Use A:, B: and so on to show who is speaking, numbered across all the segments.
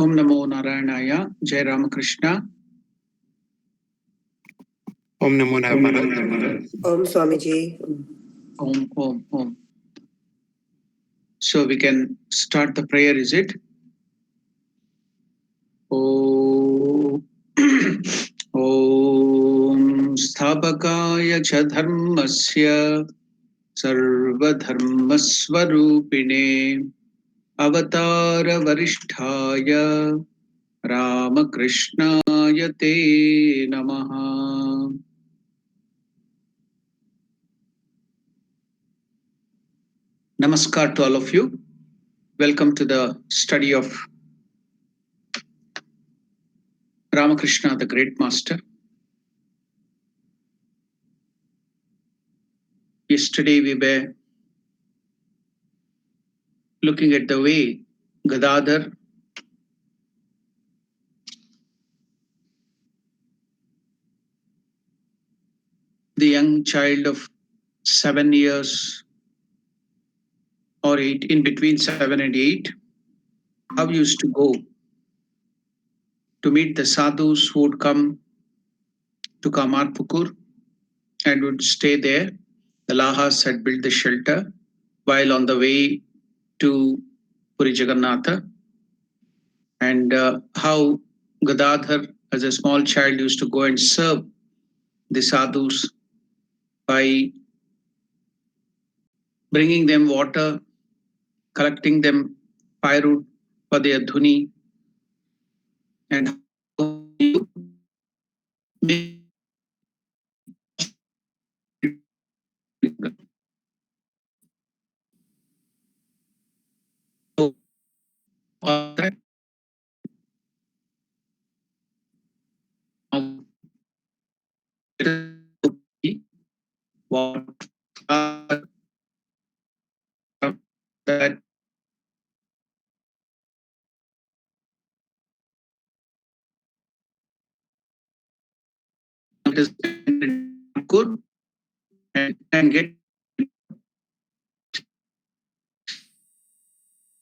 A: ओम नमो नारायणाय। जय रामकृष्ण।
B: ओम नमो नारायण।
C: ओम Swami ji.
A: Om, Om, Om. So we can start the prayer, is it? Om Om Sthabakaya cha dharmasya sarvadharmasvarupine avatara varisthaya Ramakrishnaya te namaha. Namaskar to all of you. Welcome to the study of Ramakrishna, the Great Master. Yesterday we were looking at the way Gadadhar the young child of 7 years or 8, in between 7 and 8, how he used to go to meet the sadhus who would come to Kamarpukur and would stay there. The Lahas had built the shelter while on the way to Puri Jagannatha, and how Gadadhar, as a small child, used to go and serve the sadhus by bringing them water, collecting them firewood for their dhuni, and how you make that what that it is good and get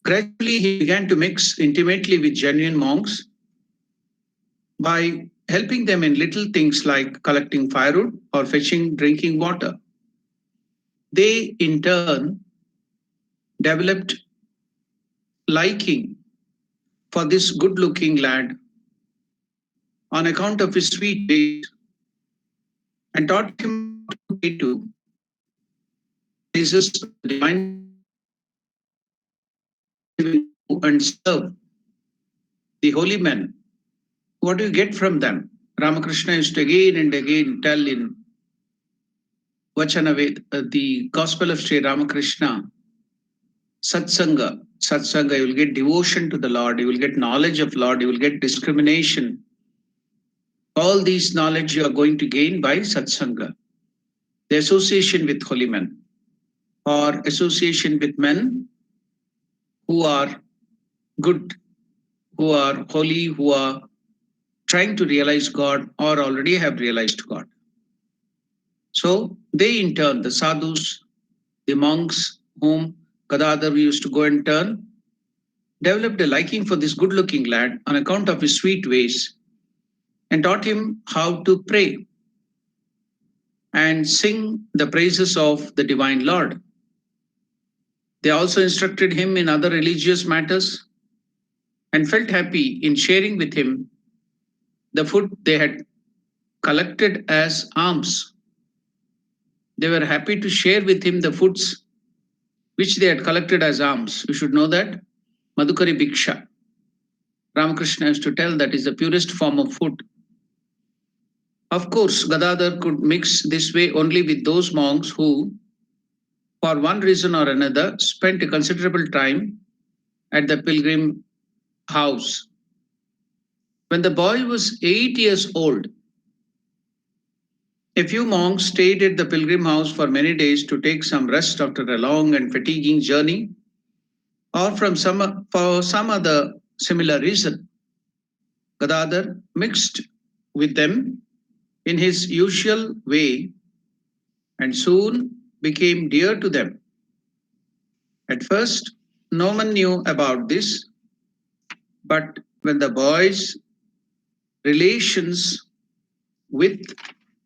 A: gradually he began to mix intimately with genuine monks by helping them in little things like collecting firewood or fetching drinking water. They in turn developed liking for this good looking lad on account of his sweet ways and taught him to Jesus divine and serve the holy men. What do you get from them? Ramakrishna used to again and again tell in Vachanaved, the Gospel of Sri Ramakrishna, Satsanga. Satsanga, you will get devotion to the Lord, you will get knowledge of Lord, you will get discrimination. All these knowledge you are going to gain by Satsanga, the association with holy men, or association with men who are good, who are holy, who are trying to realize God or already have realized God. So they in turn, the sadhus, the monks whom Gadadhar used to go and turn, developed a liking for this good looking lad on account of his sweet ways and taught him how to pray and sing the praises of the divine Lord. They also instructed him in other religious matters and felt happy in sharing with him the food they had collected as alms. They were happy to share with him the foods which they had collected as alms. You should know that Madhukari Bhiksha. Ramakrishna used to tell that is the purest form of food. Of course, Gadadhar could mix this way only with those monks who, for one reason or another, spent a considerable time at the pilgrim house. When the boy was 8 years old, a few monks stayed at the pilgrim house for many days to take some rest after a long and fatiguing journey, or for some other similar reason. Gadadhar mixed with them in his usual way and soon became dear to them. At first, no one knew about this, but when the boy's relations with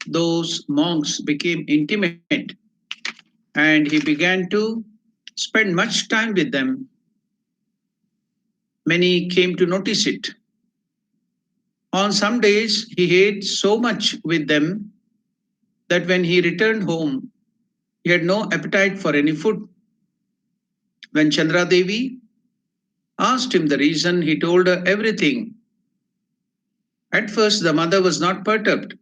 A: those monks became intimate and he began to spend much time with them, many came to notice it. On some days, he ate so much with them that when he returned home, he had no appetite for any food. When Chandra Devi asked him the reason, he told her everything. At first, the mother was not perturbed.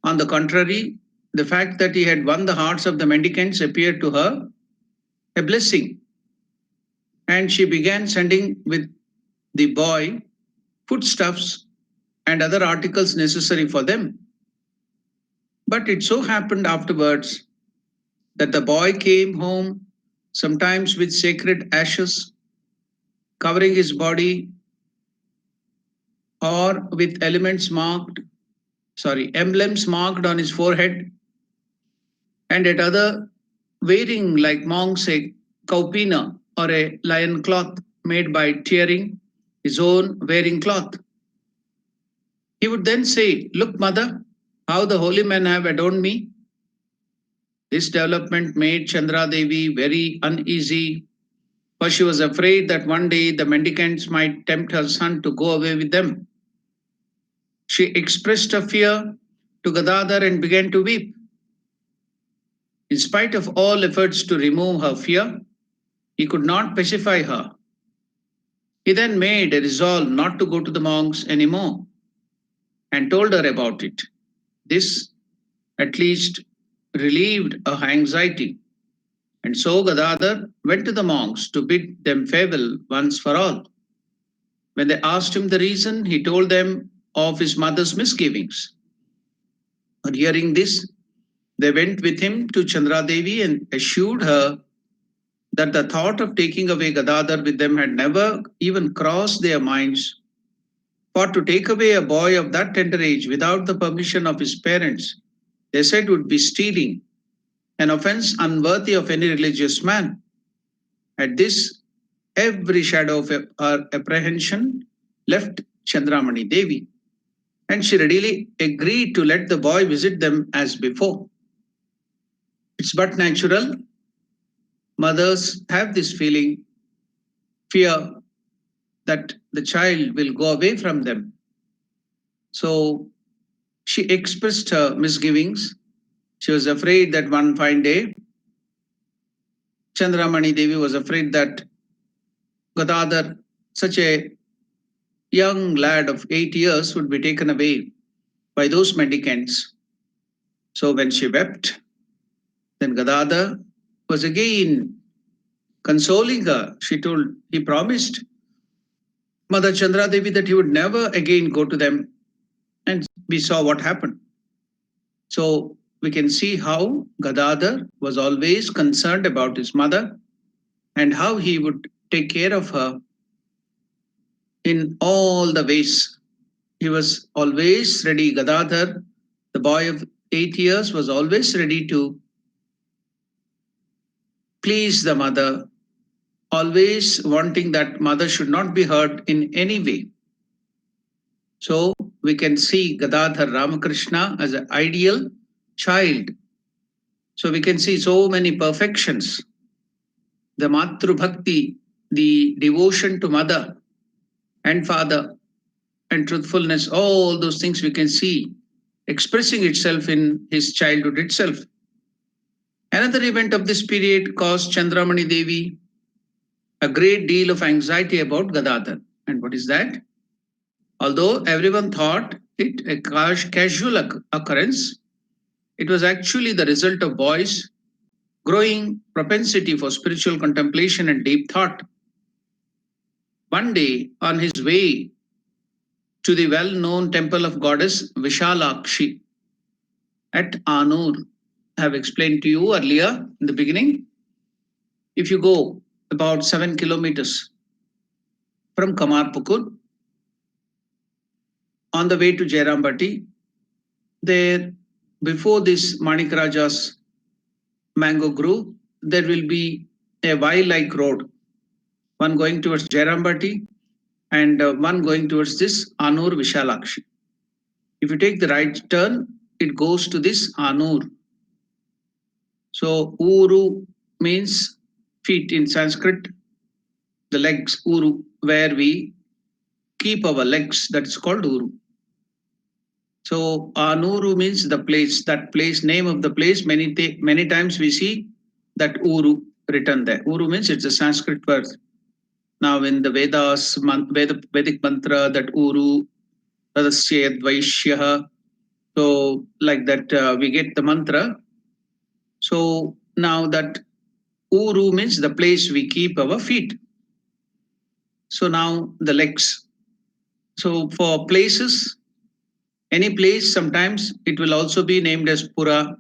A: On the contrary, the fact that he had won the hearts of the mendicants appeared to her a blessing. And she began sending with the boy foodstuffs and other articles necessary for them. But it so happened afterwards that the boy came home sometimes with sacred ashes covering his body or with emblems marked on his forehead, and at other wearing like monks a kaupina or a lion cloth made by tearing his own wearing cloth. He would then say, "Look, mother, how the holy men have adorned me." This development made Chandra Devi very uneasy, for she was afraid that one day the mendicants might tempt her son to go away with them. She expressed her fear to Gadadhar and began to weep. In spite of all efforts to remove her fear, he could not pacify her. He then made a resolve not to go to the monks anymore and told her about it. This at least relieved her anxiety. And so Gadadhar went to the monks to bid them farewell once for all. When they asked him the reason, he told them of his mother's misgivings. On hearing this, they went with him to Chandra Devi and assured her that the thought of taking away Gadadhar with them had never even crossed their minds. For to take away a boy of that tender age without the permission of his parents, they said would be stealing, an offense unworthy of any religious man. At this, every shadow of her apprehension left Chandramani Devi, and she readily agreed to let the boy visit them as before. It's but natural. Mothers have this feeling, fear that the child will go away from them. So she expressed her misgivings. She was afraid that one fine day, Chandramani Devi was afraid that Gadadhar, such a young lad of 8 years, would be taken away by those mendicants. So when she wept, then Gadadhar was again consoling her. He promised Mother Chandra Devi that he would never again go to them. And we saw what happened. So we can see how Gadadhar was always concerned about his mother and how he would take care of her in all the ways. He was always ready. Gadadhar, the boy of 8 years, was always ready to please the mother, always wanting that mother should not be hurt in any way. So we can see Gadadhar Ramakrishna as an ideal child. So we can see so many perfections. The Matru Bhakti, the devotion to mother and father, and truthfulness, all those things we can see expressing itself in his childhood itself. Another event of this period caused Chandramani Devi a great deal of anxiety about Gadadhar. And what is that? Although everyone thought it a casual occurrence, it was actually the result of boys' growing propensity for spiritual contemplation and deep thought. One day, on his way to the well-known temple of goddess Vishalakshi at Anur, I have explained to you earlier in the beginning. If you go about 7 kilometers from Kamarpukur on the way to Jairambati, there before this Manik Raja's mango grove, there will be a Y-like road, one going towards Jairambati and one going towards this Anur Vishalakshi. If you take the right turn, it goes to this Anur. So Uru means feet in Sanskrit, the legs, Uru, where we keep our legs, that is called Uru. So Anuru means the place, that place, name of the place. Many times we see that Uru written there. Uru means it's a Sanskrit word. Now in the Vedas, Vedic mantra, that Uru, Tadasyed Vaishyaha. So like that we get the mantra. So now that Uru means the place we keep our feet. So now the legs. So for places, any place, sometimes it will also be named as Pura,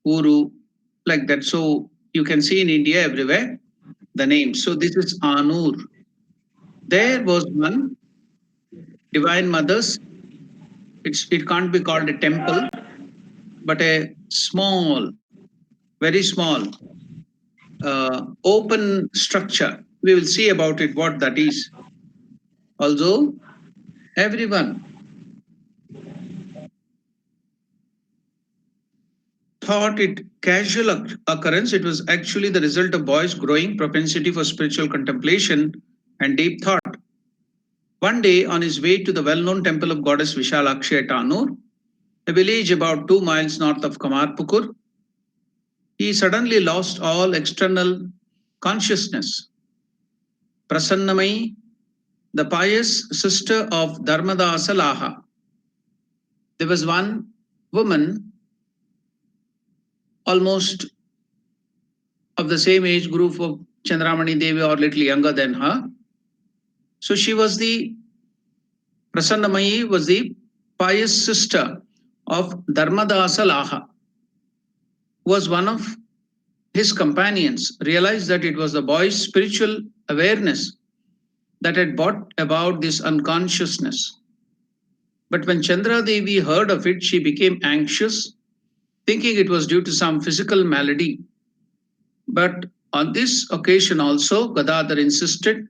A: Uru, like that. So you can see in India everywhere the name. So this is Anur. There was one divine mother's. It can't be called a temple, but a small, very small, open structure. We will see about it what that is. Although everyone thought it casual occurrence, it was actually the result of boys' growing propensity for spiritual contemplation and deep thought. One day, on his way to the well-known temple of goddess Vishalakshi at Anur, a village about 2 miles north of Kamarpukur, he suddenly lost all external consciousness. Prasannamai, the pious sister of Dharmadasa Laha. There was one woman almost of the same age group of Chandramani Devi or little younger than her. So she was the Prasannamayi was the pious sister of Dharmadasa Laha, who was one of his companions, realized that it was the boy's spiritual awareness that had brought about this unconsciousness. But when Chandra Devi heard of it, she became anxious, thinking it was due to some physical malady. But on this occasion also, Gadadhar insisted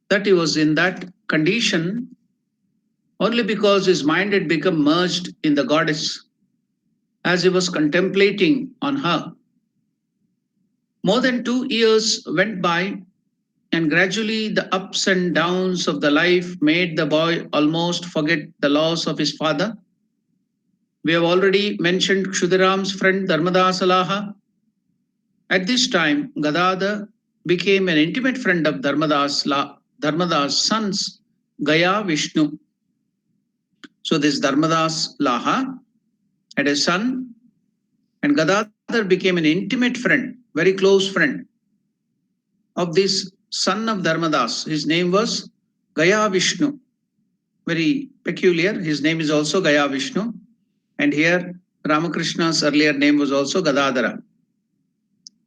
A: that he was in that condition only because his mind had become merged in the goddess as he was contemplating on her. More than 2 years went by, and gradually the ups and downs of the life made the boy almost forget the loss of his father. We have already mentioned Kshudiram's friend Dharmadasa Laha. At this time, Gadadhar became an intimate friend of Dharmada's sons, Gaya Vishnu. So this Dharmadas Laha had a son, and Gadadhar became an intimate friend, very close friend of this son of Dharmadas. His name was Gaya Vishnu. Very peculiar. His name is also Gaya Vishnu. And here Ramakrishna's earlier name was also Gadadhara.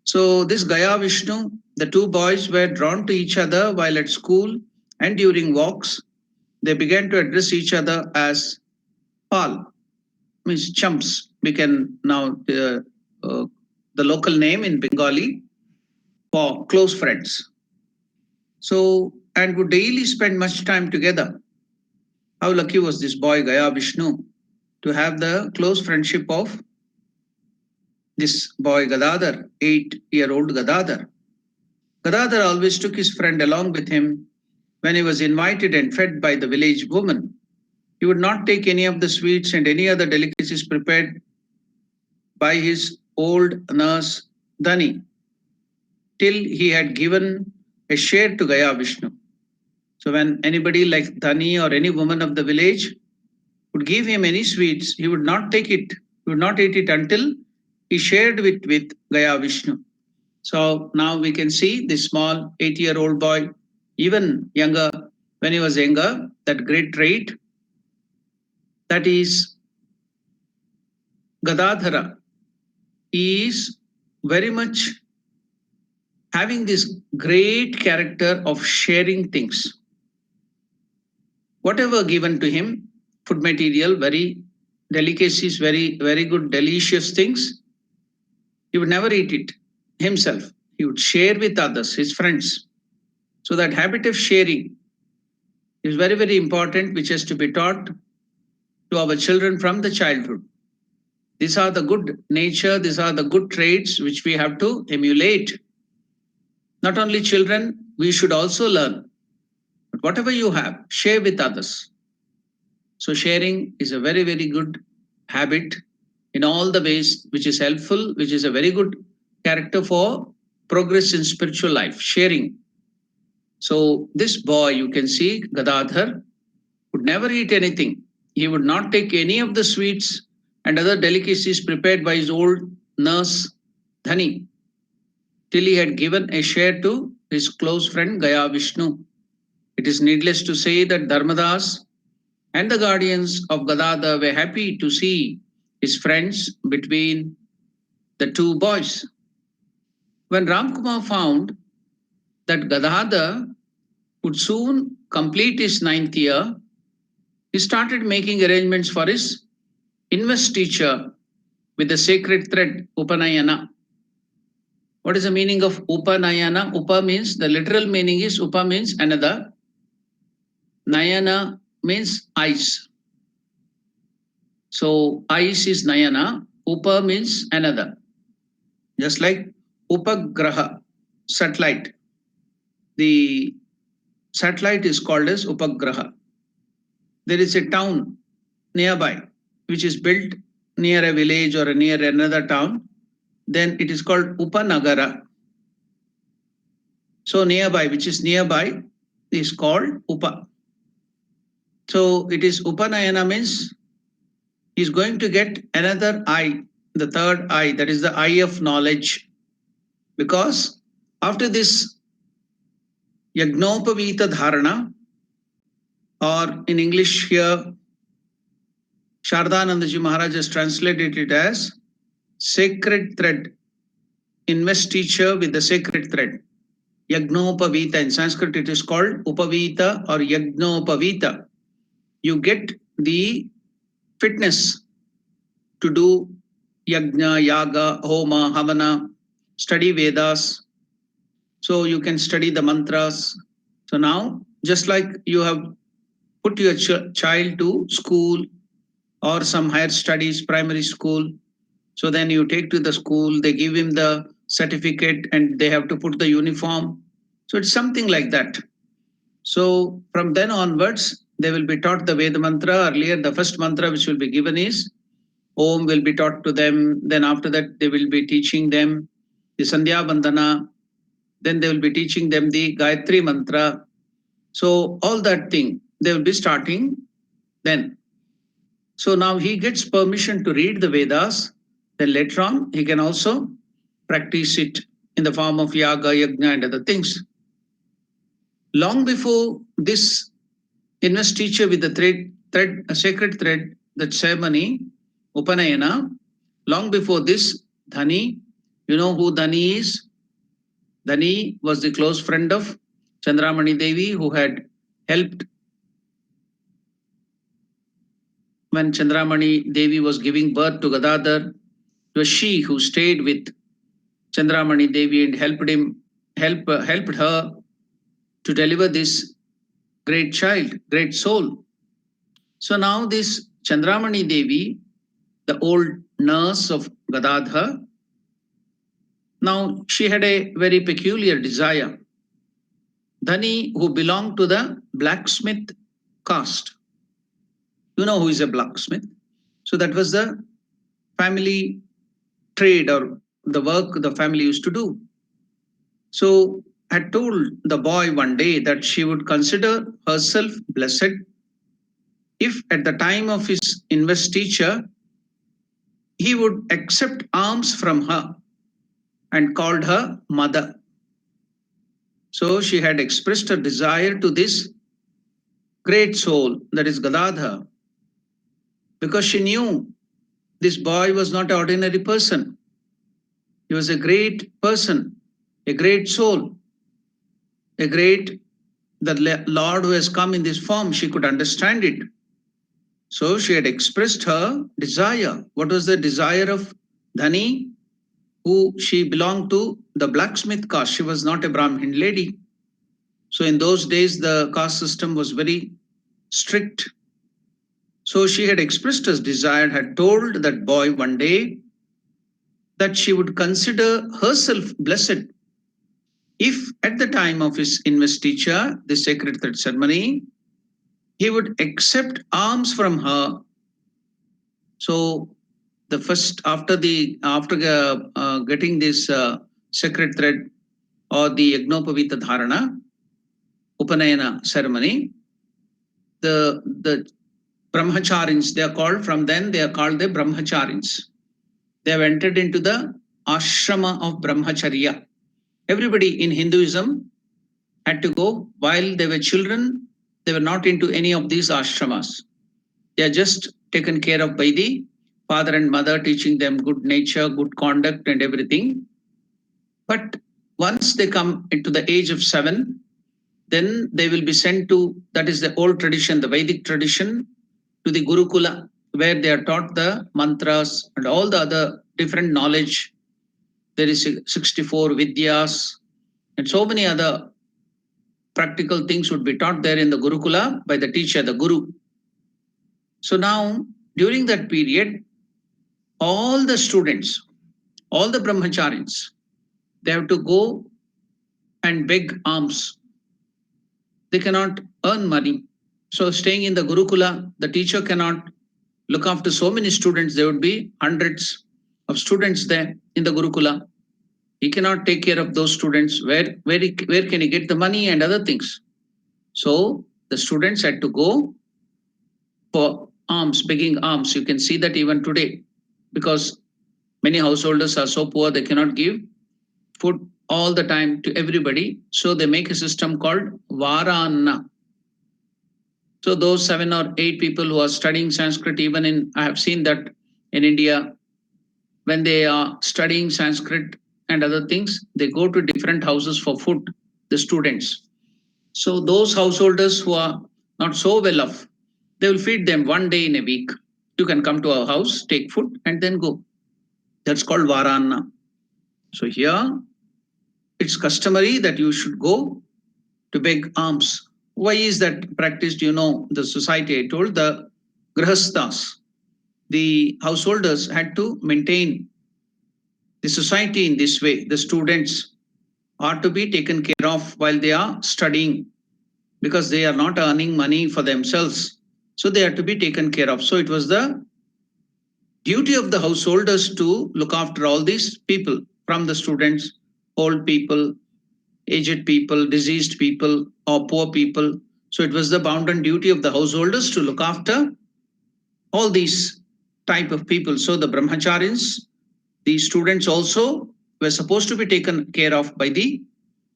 A: So this Gaya Vishnu, the two boys were drawn to each other while at school and during walks. They began to address each other as Pal, means chumps. We can now, the local name in Bengali for close friends. So, and would daily spend much time together. How lucky was this boy, Gaya Vishnu, to have the close friendship of this boy Gadadhar, 8-year-old Gadadhar. Gadadhar always took his friend along with him when he was invited and fed by the village woman. He would not take any of the sweets and any other delicacies prepared by his old nurse Dhani till he had given a share to Gaya Vishnu. So when anybody like Dhani or any woman of the village would give him any sweets, he would not take it. He would not eat it until he shared it with Gaya Vishnu. So now we can see this small 8-year-old boy, even younger, when he was younger, that great trait, that is Gadadhara, is very much having this great character of sharing things. Whatever given to him, food material, very delicacies, very, very good, delicious things, he would never eat it himself. He would share with others, his friends. So that habit of sharing is very, very important, which has to be taught to our children from the childhood. These are the good nature, these are the good traits which we have to emulate. Not only children, we should also learn. But whatever you have, share with others. So sharing is a very, very good habit in all the ways, which is helpful, which is a very good character for progress in spiritual life, sharing. So this boy, you can see, Gadadhar, would never eat anything. He would not take any of the sweets and other delicacies prepared by his old nurse, Dhani. till he had given a share to his close friend Gaya Vishnu. It is needless to say that Dharmadas and the guardians of Gadadhar were happy to see his friends between the two boys. When Ramkumar found that Gadadhar would soon complete his 9th year, he started making arrangements for his investiture with the sacred thread Upanayana. What is the meaning of Upanayana? Upa means, the literal meaning is, Upa means another. Nayana means eyes. So eyes is Nayana. Upa means another. Just like Upagraha, satellite. The satellite is called as Upagraha. There is a town nearby which is built near a village or near another town. Then it is called Upanagara. So nearby, which is nearby, is called Upa. So it is Upanayana means he's going to get another eye, the third eye, that is the eye of knowledge. Because after this Yagnopavita Dharana, or in English here, Shardanandaji Maharaj has translated it as sacred thread, investiture with the sacred thread. Yagnopavita, in Sanskrit it is called Upavita or Yagnopavita. You get the fitness to do yajna, yaga, homa, havana, study Vedas. So you can study the mantras. So now, just like you have put your child to school or some higher studies, primary school, so then you take to the school, they give him the certificate and they have to put the uniform. So it's something like that. So from then onwards, they will be taught the Veda mantra. Earlier, the first mantra which will be given is Om will be taught to them. Then after that, they will be teaching them the Sandhya Bandhana. Then they will be teaching them the Gayatri mantra. So all that thing, they will be starting then. So now he gets permission to read the Vedas. Then later on, he can also practice it in the form of yaga, yajna, and other things. Long before this investiture with the thread, a sacred thread, that ceremony, Upanayana, long before this, Dhani, you know who Dhani is? Dhani was the close friend of Chandramani Devi, who had helped when Chandramani Devi was giving birth to Gadadhar. It was she who stayed with Chandramani Devi and helped her to deliver this great child, great soul. So now this Chandramani Devi, the old nurse of Gadadhar, now she had a very peculiar desire. Dhani, who belonged to the blacksmith caste. You know who is a blacksmith? So that was the family trade or the work the family used to do. So had told the boy one day that she would consider herself blessed if at the time of his investiture he would accept alms from her and called her mother. So she had expressed her desire to this great soul, that is Gadadhar, because she knew this boy was not an ordinary person. He was a great person, a great soul, the Lord who has come in this form. She could understand it. So she had expressed her desire. What was the desire of Dhani, who she belonged to the blacksmith caste? She was not a Brahmin lady. So in those days, the caste system was very strict. So she had expressed her desire, had told that boy one day that she would consider herself blessed if at the time of his investiture, the sacred thread ceremony, he would accept alms from her. So the first, after getting this sacred thread or the Yagnopavita Dharana, Upanayana ceremony, the Brahmacharins, they are called, from then they are called the Brahmacharins. They have entered into the ashrama of Brahmacharya. Everybody in Hinduism had to go. While they were children, they were not into any of these ashramas. They are just taken care of by the father and mother, teaching them good nature, good conduct, and everything. But once they come into the age of 7, then they will be sent to, that is the old tradition, the Vedic tradition, to the Gurukula, where they are taught the mantras and all the other different knowledge. There is 64 Vidyas and so many other practical things would be taught there in the Gurukula by the teacher, the Guru. So now, during that period, all the students, all the brahmacharis, they have to go and beg alms. They cannot earn money. So staying in the Gurukula, the teacher cannot look after so many students. There would be hundreds of students there in the Gurukula. He cannot take care of those students. Where can he get the money and other things? So the students had to go for alms, begging alms. You can see that even today, because many householders are so poor, they cannot give food all the time to everybody. So they make a system called Varanna. So those 7 or 8 people who are studying Sanskrit, even in, I have seen that in India, when they are studying Sanskrit and other things, they go to different houses for food, the students. So those householders who are not so well off, they will feed them one day in a week. You can come to our house, take food, and then go. That's called Varanna. So here, it's customary that you should go to beg alms. Why is that practiced? You know, the society, I told, the grihasthas, the householders had to maintain the society in this way. The students are to be taken care of while they are studying, because they are not earning money for themselves. So they are to be taken care of. So it was the duty of the householders to look after all these people, from the students, old people, aged people, diseased people, or poor people. So it was the bounden duty of the householders to look after all these type of people. So the brahmacharis, the students also were supposed to be taken care of by the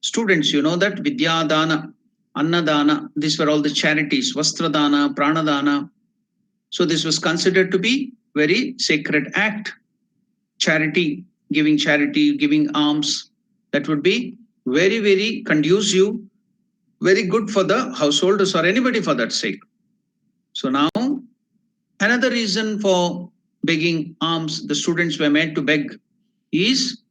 A: students. You know that Vidyadana, Annadana, these were all the charities, Vastradana, Pranadana. So this was considered to be very sacred act. Charity, giving alms, that would be very, very conducive, very good for the householders or anybody for that sake. So now, another reason for begging alms, the students were made to beg, is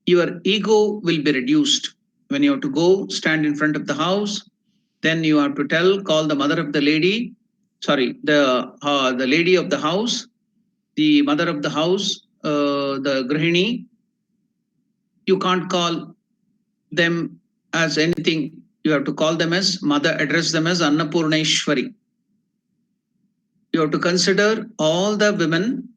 A: your ego will be reduced. When you have to go stand in front of the house, then you have to call the mother of the lady, the lady of the house, the mother of the house, the grihini. You can't call them as anything. You have to call them as mother, address them as Annapurneshwari. You have to consider all the women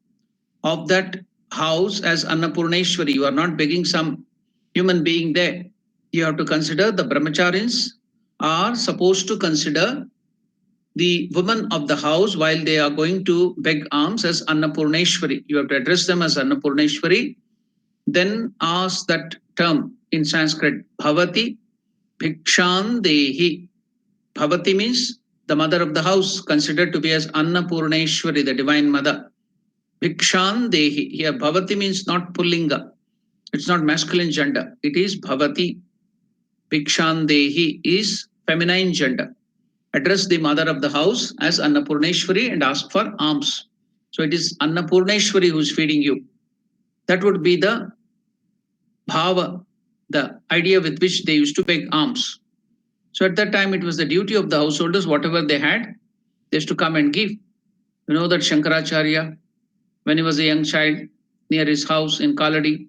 A: of that house as Annapurneshwari. You are not begging some human being there. You have to consider the brahmacharis are supposed to consider the women of the house while they are going to beg alms as Annapurneshwari. You have to address them as Annapurneshwari. Then ask that term in Sanskrit, Bhavati Bhikshan Dehi. Bhavati means the mother of the house, considered to be as Annapurneshwari, the divine mother. Bhikshan Dehi. Here, Bhavati means not Pullinga. It's not masculine gender. It is Bhavati. Bhikshan Dehi is feminine gender. Address the mother of the house as Annapurneshwari and ask for alms. So it is Annapurneshwari who is feeding you. That would be the bhava, the idea with which they used to beg alms. So at that time, it was the duty of the householders, whatever they had, they used to come and give. You know that Shankaracharya, when he was a young child, near his house in Kaladi,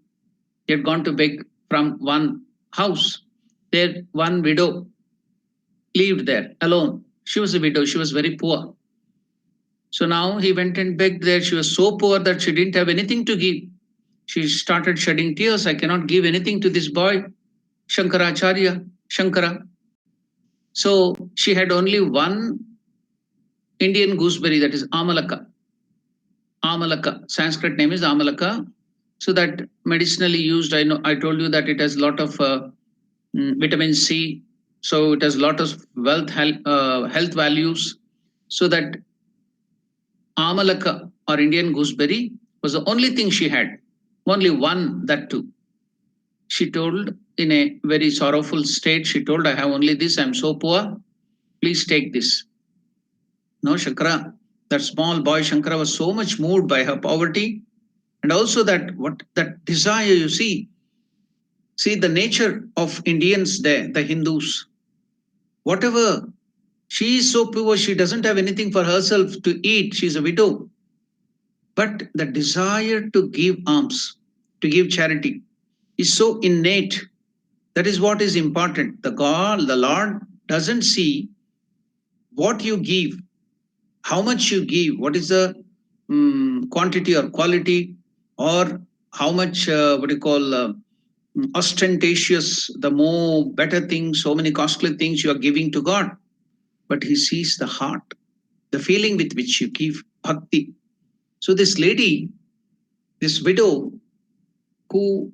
A: he had gone to beg from one house. There, one widow lived there alone. She was a widow, she was very poor. So now he went and begged there. She was so poor that she didn't have anything to give. She started shedding tears. I cannot give anything to this boy, Shankaracharya, Shankara. So she had only one Indian gooseberry, that is Amalaka. Amalaka, Sanskrit name is Amalaka. So that medicinally used, I told you that it has a lot of vitamin C. So it has a lot of health values. So that Amalaka or Indian gooseberry was the only thing she had. Only one, that too. She told in a very sorrowful state, she told, I have only this, I'm so poor, please take this. No, Shankara, that small boy Shankara was so much moved by her poverty, and also that desire, you see the nature of Indians there, the Hindus, whatever, she is so poor, she doesn't have anything for herself to eat, she's a widow. But the desire to give alms, to give charity, is so innate. That is what is important. The Lord doesn't see what you give, how much you give, what is the quantity or quality, or how much, what do you call, ostentatious, the more better things, so many costly things you are giving to God. But He sees the heart, the feeling with which you give bhakti. So this lady, this widow, who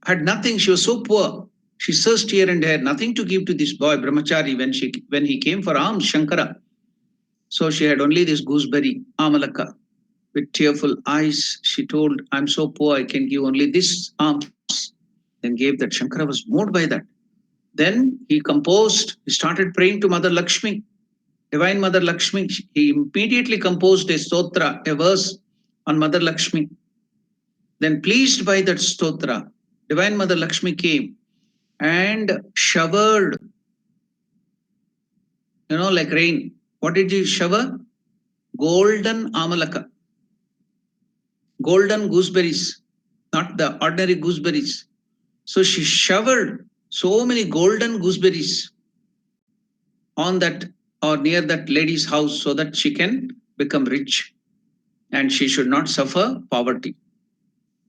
A: had nothing, she was so poor. She searched here and there, nothing to give to this boy brahmachari when he came for alms, Shankara. So she had only this gooseberry, Amalaka. With tearful eyes, she told, I'm so poor, I can give only this alms. Then gave that. Shankara was moved by that. Then he started praying to Mother Lakshmi, Divine Mother Lakshmi. He immediately composed a stotra, a verse on Mother Lakshmi. Then, pleased by that stotra, Divine Mother Lakshmi came and showered, like rain. What did he shower? Golden Amalaka, golden gooseberries, not the ordinary gooseberries. So she showered so many golden gooseberries on that or near that lady's house so that she can become rich and she should not suffer poverty.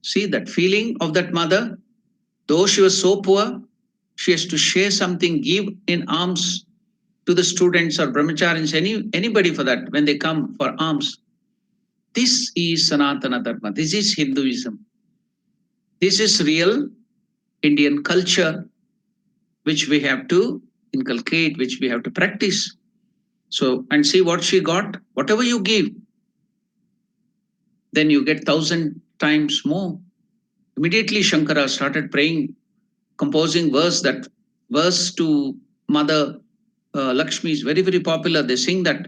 A: See that feeling of that mother, though she was so poor, she has to share something, give in alms to the students or brahmacharis, anybody for that, when they come for alms. This is Sanatana Dharma. This is Hinduism. This is real Indian culture, which we have to inculcate, which we have to practice. So, and see what she got. Whatever you give, then you get 1,000 times more. Immediately Shankara started praying, composing verse to Mother Lakshmi is very, very popular. They sing that.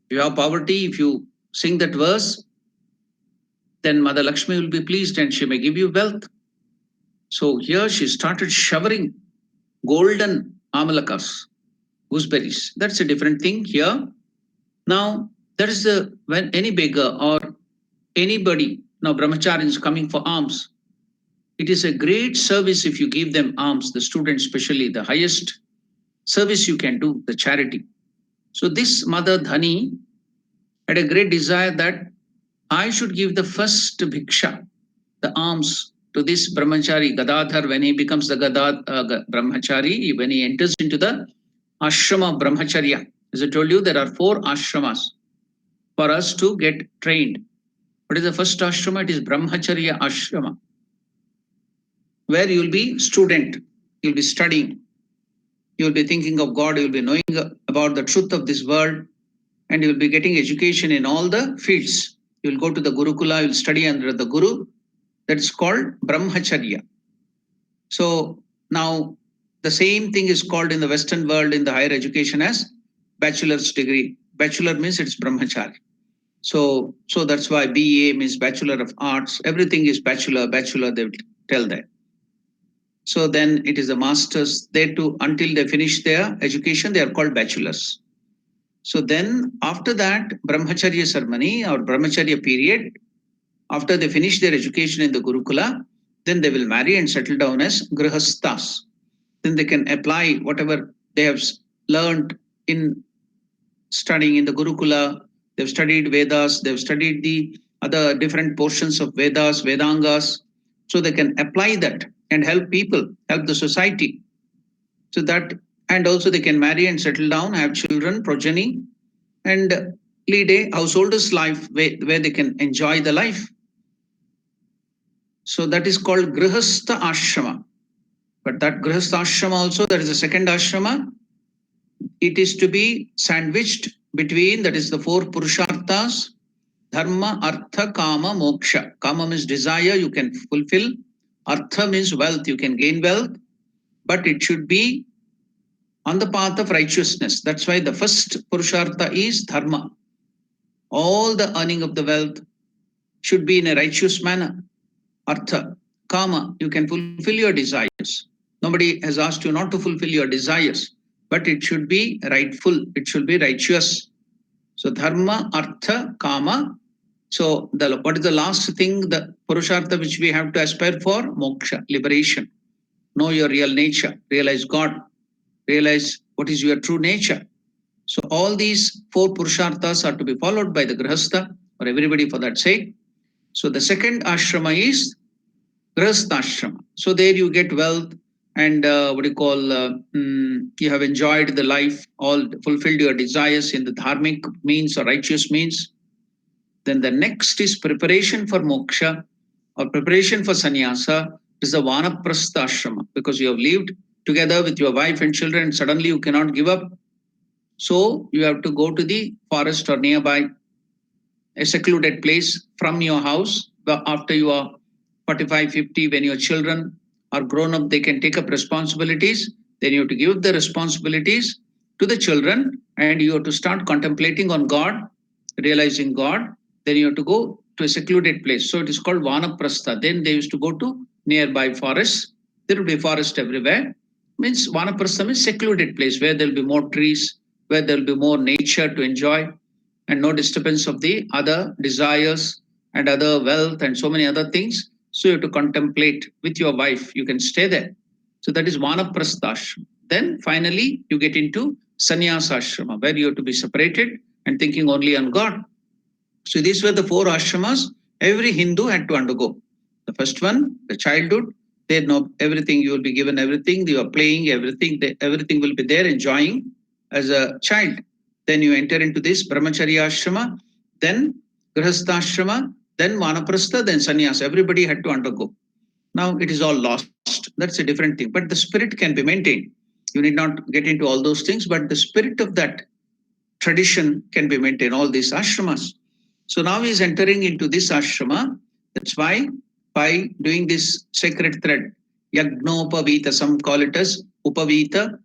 A: If you have poverty, if you sing that verse, then Mother Lakshmi will be pleased and she may give you wealth. So here she started showering golden amalakas, gooseberries. That's a different thing here. Now, that is when any beggar or anybody, now brahmachari is coming for alms, it is a great service if you give them alms, the students especially, the highest service you can do, the charity. So this Mother Dhani had a great desire that I should give the first bhiksha, the alms, to this brahmachari Gadadhar when he becomes the brahmachari, when he enters into the ashrama brahmacharya. As I told you, there are 4 ashramas for us to get trained. What is the first ashrama? It is brahmacharya ashrama, where you will be student, you will be studying, you will be thinking of God, you will be knowing about the truth of this world, and you will be getting education in all the fields. You will go to the Gurukula, you will study under the Guru. That is called brahmacharya. So now the same thing is called in the Western world in the higher education as bachelor's degree. Bachelor means it's brahmacharya. So that's why BA means Bachelor of Arts. Everything is bachelor, they will tell that. So then it is a master's. They too, until they finish their education, they are called bachelors. So then after that, brahmacharya ceremony or brahmacharya period, after they finish their education in the Gurukula, then they will marry and settle down as grihasthas. Then they can apply whatever they have learned in studying in the Gurukula. They've studied Vedas, they've studied the other different portions of Vedas, Vedangas. So they can apply that and help people, help the society. So that, and also they can marry and settle down, have children, progeny, and lead a householder's life where they can enjoy the life. So that is called Grihastha Ashrama. But that Grihastha Ashrama also, that is the second ashrama. It is to be sandwiched between, that is the four Purusharthas, Dharma, Artha, Kama, Moksha. Kama means desire, you can fulfill. Artha means wealth, you can gain wealth. But it should be on the path of righteousness. That's why the first Purushartha is Dharma. All the earning of the wealth should be in a righteous manner. Artha, Kama, you can fulfill your desires. Nobody has asked you not to fulfill your desires, but it should be rightful, it should be righteous. So Dharma, Artha, Kama. So what is the last thing, the Purushartha which we have to aspire for? Moksha, liberation. Know your real nature, realize God, realize what is your true nature. So all these four Purusharthas are to be followed by the Grihastha, or everybody for that sake. So the second ashrama is Grihastha ashrama. So there you get wealth and you have enjoyed the life, all fulfilled your desires in the dharmic means or righteous means. Then the next is preparation for moksha or preparation for sannyasa, is the Vanaprastha ashrama, because you have lived together with your wife and children and suddenly you cannot give up. So you have to go to the forest or nearby a secluded place from your house. After you are 45, 50, when your children are grown up, they can take up responsibilities. Then you have to give the responsibilities to the children and you have to start contemplating on God, realizing God. Then you have to go to a secluded place. So it is called Vanaprastha. Then they used to go to nearby forests. There will be forest everywhere. Means Vanaprastha means secluded place where there will be more trees, where there will be more nature to enjoy and no disturbance of the other desires and other wealth and so many other things. So you have to contemplate with your wife. You can stay there. So that is Vanaprastha ashrama. Then finally you get into Sannyasa ashrama, where you have to be separated and thinking only on God. So these were the four ashramas every Hindu had to undergo. The first one, the childhood, they know everything, you will be given everything, you are playing everything, everything will be there, enjoying as a child. Then you enter into this Brahmacharya ashrama, then Grihastha ashrama, then Vanaprastha, then Sannyasa. Everybody had to undergo. Now it is all lost. That's a different thing. But the spirit can be maintained. You need not get into all those things, but the spirit of that tradition can be maintained, all these ashramas. So now he is entering into this ashrama. That's why by doing this sacred thread, Yagnopavita, some call it as Upavita,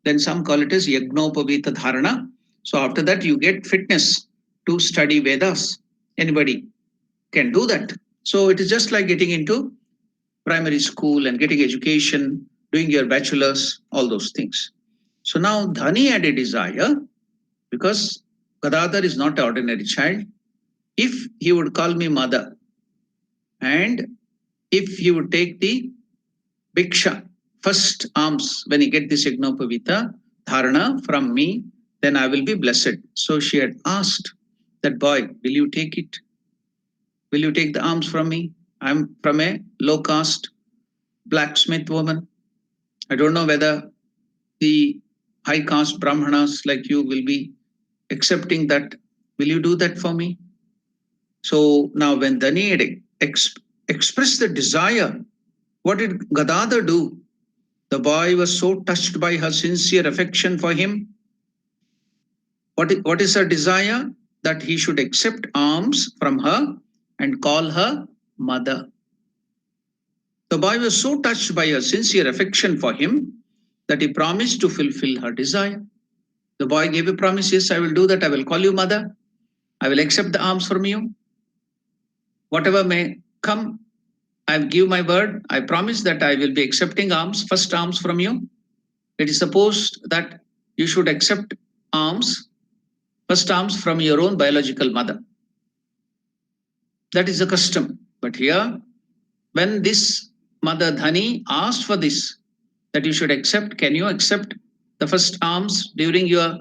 A: then some call it as Yagnopavita Dharana. So after that, you get fitness to study Vedas. Anybody can do that. So it is just like getting into primary school and getting education, doing your bachelor's, all those things. So now Dhani had a desire, because Gadadhar is not an ordinary child. If he would call me mother, and if he would take the Bhiksha, first alms, when he get this Yagnopavita Dharana from me, then I will be blessed. So she had asked that boy, will you take it? Will you take the alms from me? I'm from a low caste blacksmith woman. I don't know whether the high caste Brahmanas like you will be accepting that. Will you do that for me? So now when Dhani had expressed the desire, what did Gadadhar do? The boy was so touched by her sincere affection for him. What is her desire? That he should accept alms from her and call her mother. The boy was so touched by her sincere affection for him that he promised to fulfill her desire. The boy gave a promise, yes, I will do that. I will call you mother. I will accept the alms from you. Whatever may come, I give my word. I promise that I will be accepting alms, first alms from you. It is supposed that you should accept alms, first alms from your own biological mother. That is the custom. But here, when this mother Dhani asked for this, that you should accept, can you accept the first alms during your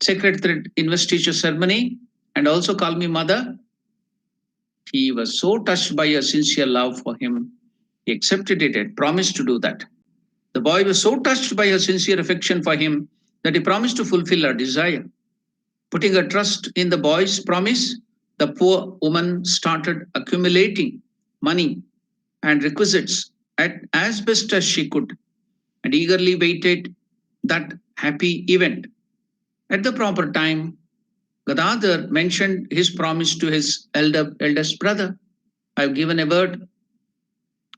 A: sacred thread investiture ceremony and also call me mother? He was so touched by her sincere love for him, he accepted it and promised to do that. The boy was so touched by her sincere affection for him that he promised to fulfill her desire. Putting her trust in the boy's promise, the poor woman started accumulating money and requisites as best as she could, and eagerly waited that happy event. At the proper time, Gadadhar mentioned his promise to his eldest brother. I've given a word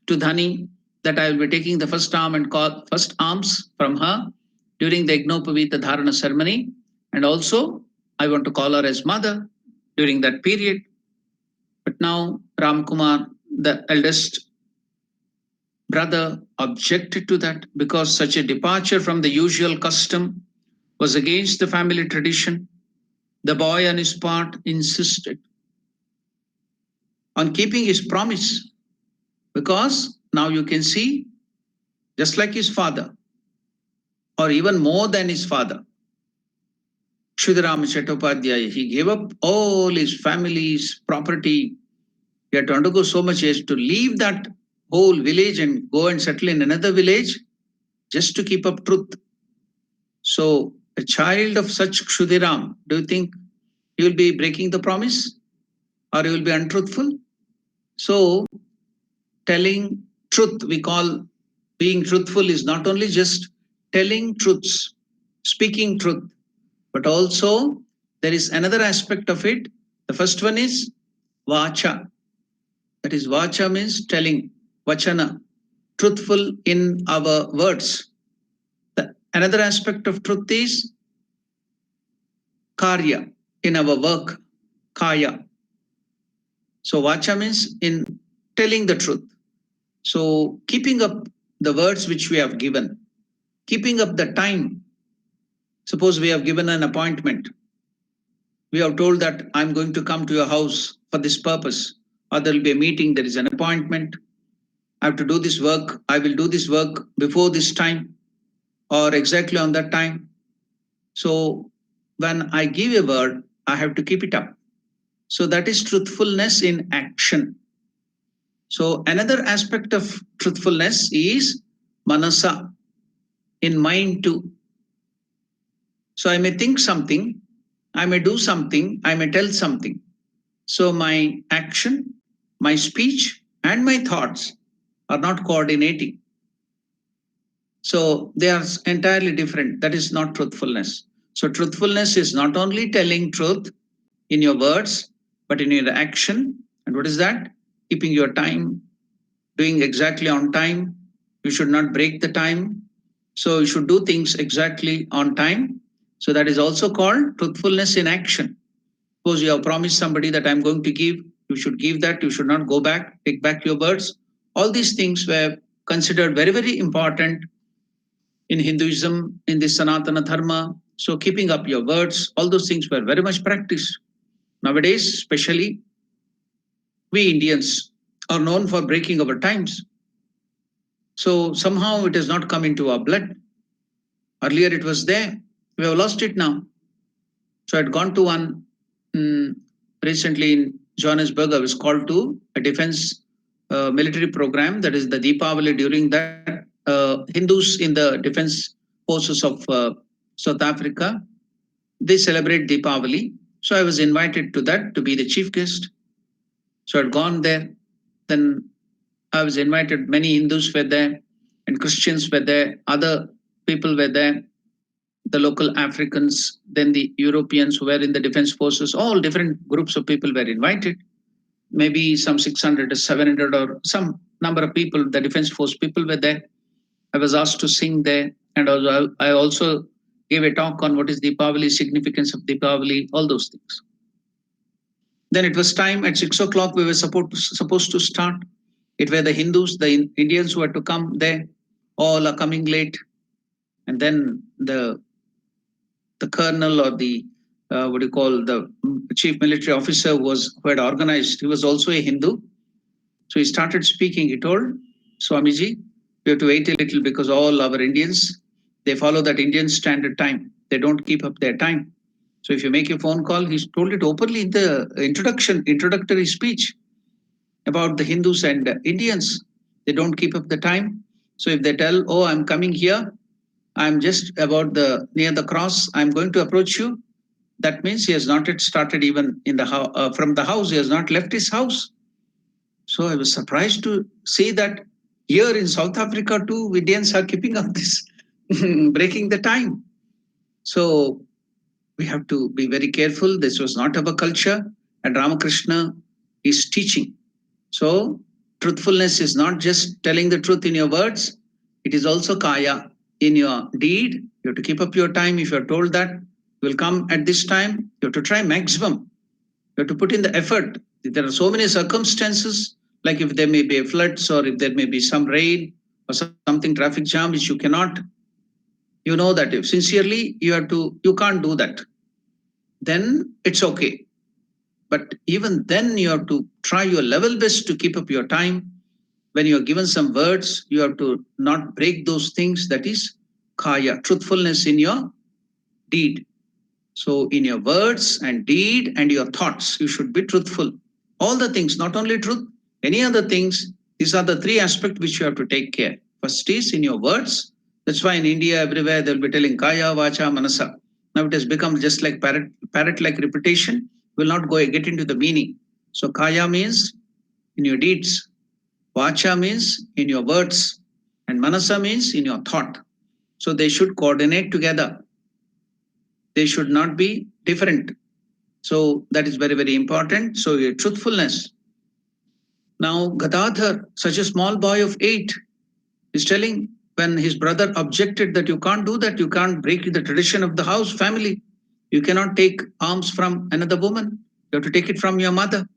A: to Dhani that I will be taking the first arm and call first arms from her during the Yajnopavita Dharana ceremony. And also, I want to call her as mother during that period. But now, Ram Kumar, the eldest brother, objected to that because such a departure from the usual custom was against the family tradition. The boy, on his part, insisted on keeping his promise because now you can see, just like his father, or even more than his father, Kshudrama Chattopadhyaya, he gave up all his family's property. He had to undergo so much, he has to leave that whole village and go and settle in another village just to keep up truth. So, a child of such Kshudiram, do you think he will be breaking the promise or he will be untruthful? So, telling truth, we call being truthful, is not only just telling truths, speaking truth, but also there is another aspect of it. The first one is vacha. That is, vacha means telling, vachana, truthful in our words. Another aspect of truth is karya, in our work, kaya. So vacha means in telling the truth. So keeping up the words which we have given, keeping up the time. Suppose we have given an appointment. We have told that I'm going to come to your house for this purpose, or there will be a meeting, there is an appointment. I have to do this work. I will do this work before this time or exactly on that time. So when I give a word, I have to keep it up. So that is truthfulness in action. So another aspect of truthfulness is manasa, in mind too. So I may think something, I may do something, I may tell something. So my action, my speech, and my thoughts are not coordinating. So they are entirely different. That is not truthfulness. So truthfulness is not only telling truth in your words, but in your action. And what is that? Keeping your time, doing exactly on time. You should not break the time. So you should do things exactly on time. So that is also called truthfulness in action. Suppose you have promised somebody that I'm going to give, you should give that. You should not go back, take back your words. All these things were considered very, very important in Hinduism, in the Sanatana Dharma. So keeping up your words, all those things were very much practiced. Nowadays, especially, we Indians are known for breaking our times. So somehow it has not come into our blood. Earlier it was there. We have lost it now. So I'd gone to one recently in Johannesburg. I was called to a defense military program, that is the Deepavali. During that, Hindus in the defense forces of South Africa, they celebrate Deepavali. So I was invited to that to be the chief guest. So I'd gone there. Then I was invited. Many Hindus were there, and Christians were there. Other people were there. The local Africans, then the Europeans who were in the defense forces. All different groups of people were invited. Maybe some 600 or 700 or some number of people, the defense force people were there. I was asked to sing there, and I also gave a talk on what is Deepavali, significance of Deepavali, all those things. Then it was time at 6 o'clock. We were supposed to start. It were the Hindus, the Indians who had to come there. All are coming late, and then the colonel or the what do you call, the chief military officer who had organized. He was also a Hindu, so he started speaking. He told Swamiji, you have to wait a little because all our Indians, they follow that Indian standard time. They don't keep up their time. So if you make a phone call, he told it openly in the introductory speech about the Hindus and Indians. They don't keep up the time. So if they tell, oh, I'm coming here, I'm just about near the cross, I'm going to approach you, that means he has not yet started even in the from the house. He has not left his house. So I was surprised to see that here in South Africa too, Indians are keeping up this, breaking the time. So we have to be very careful. This was not our culture, and Ramakrishna is teaching. So truthfulness is not just telling the truth in your words, it is also kaya in your deed. You have to keep up your time. If you're told that you will come at this time, you have to try maximum. You have to put in the effort. There are so many circumstances, like if there may be a floods or if there may be some rain or something traffic jam which you cannot, you know that if sincerely you can't do that, then it's okay. But even then you have to try your level best to keep up your time. When you are given some words, you have to not break those things. That is kaya, truthfulness in your deed. So in your words and deed and your thoughts, you should be truthful. All the things, not only truth, any other things, these are the three aspects which you have to take care. First is in your words. That's why in India, everywhere they'll be telling kaya, vacha, manasa. Now it has become just like parrot-like repetition. Will not go get into the meaning. So kaya means in your deeds. Vacha means in your words. And manasa means in your thought. So they should coordinate together. They should not be different. So that is very, very important. So your truthfulness. Now, Gadadhar, such a small boy of 8, is telling when his brother objected that you can't do that, you can't break the tradition of the house, family. You cannot take alms from another woman. You have to take it from your mother.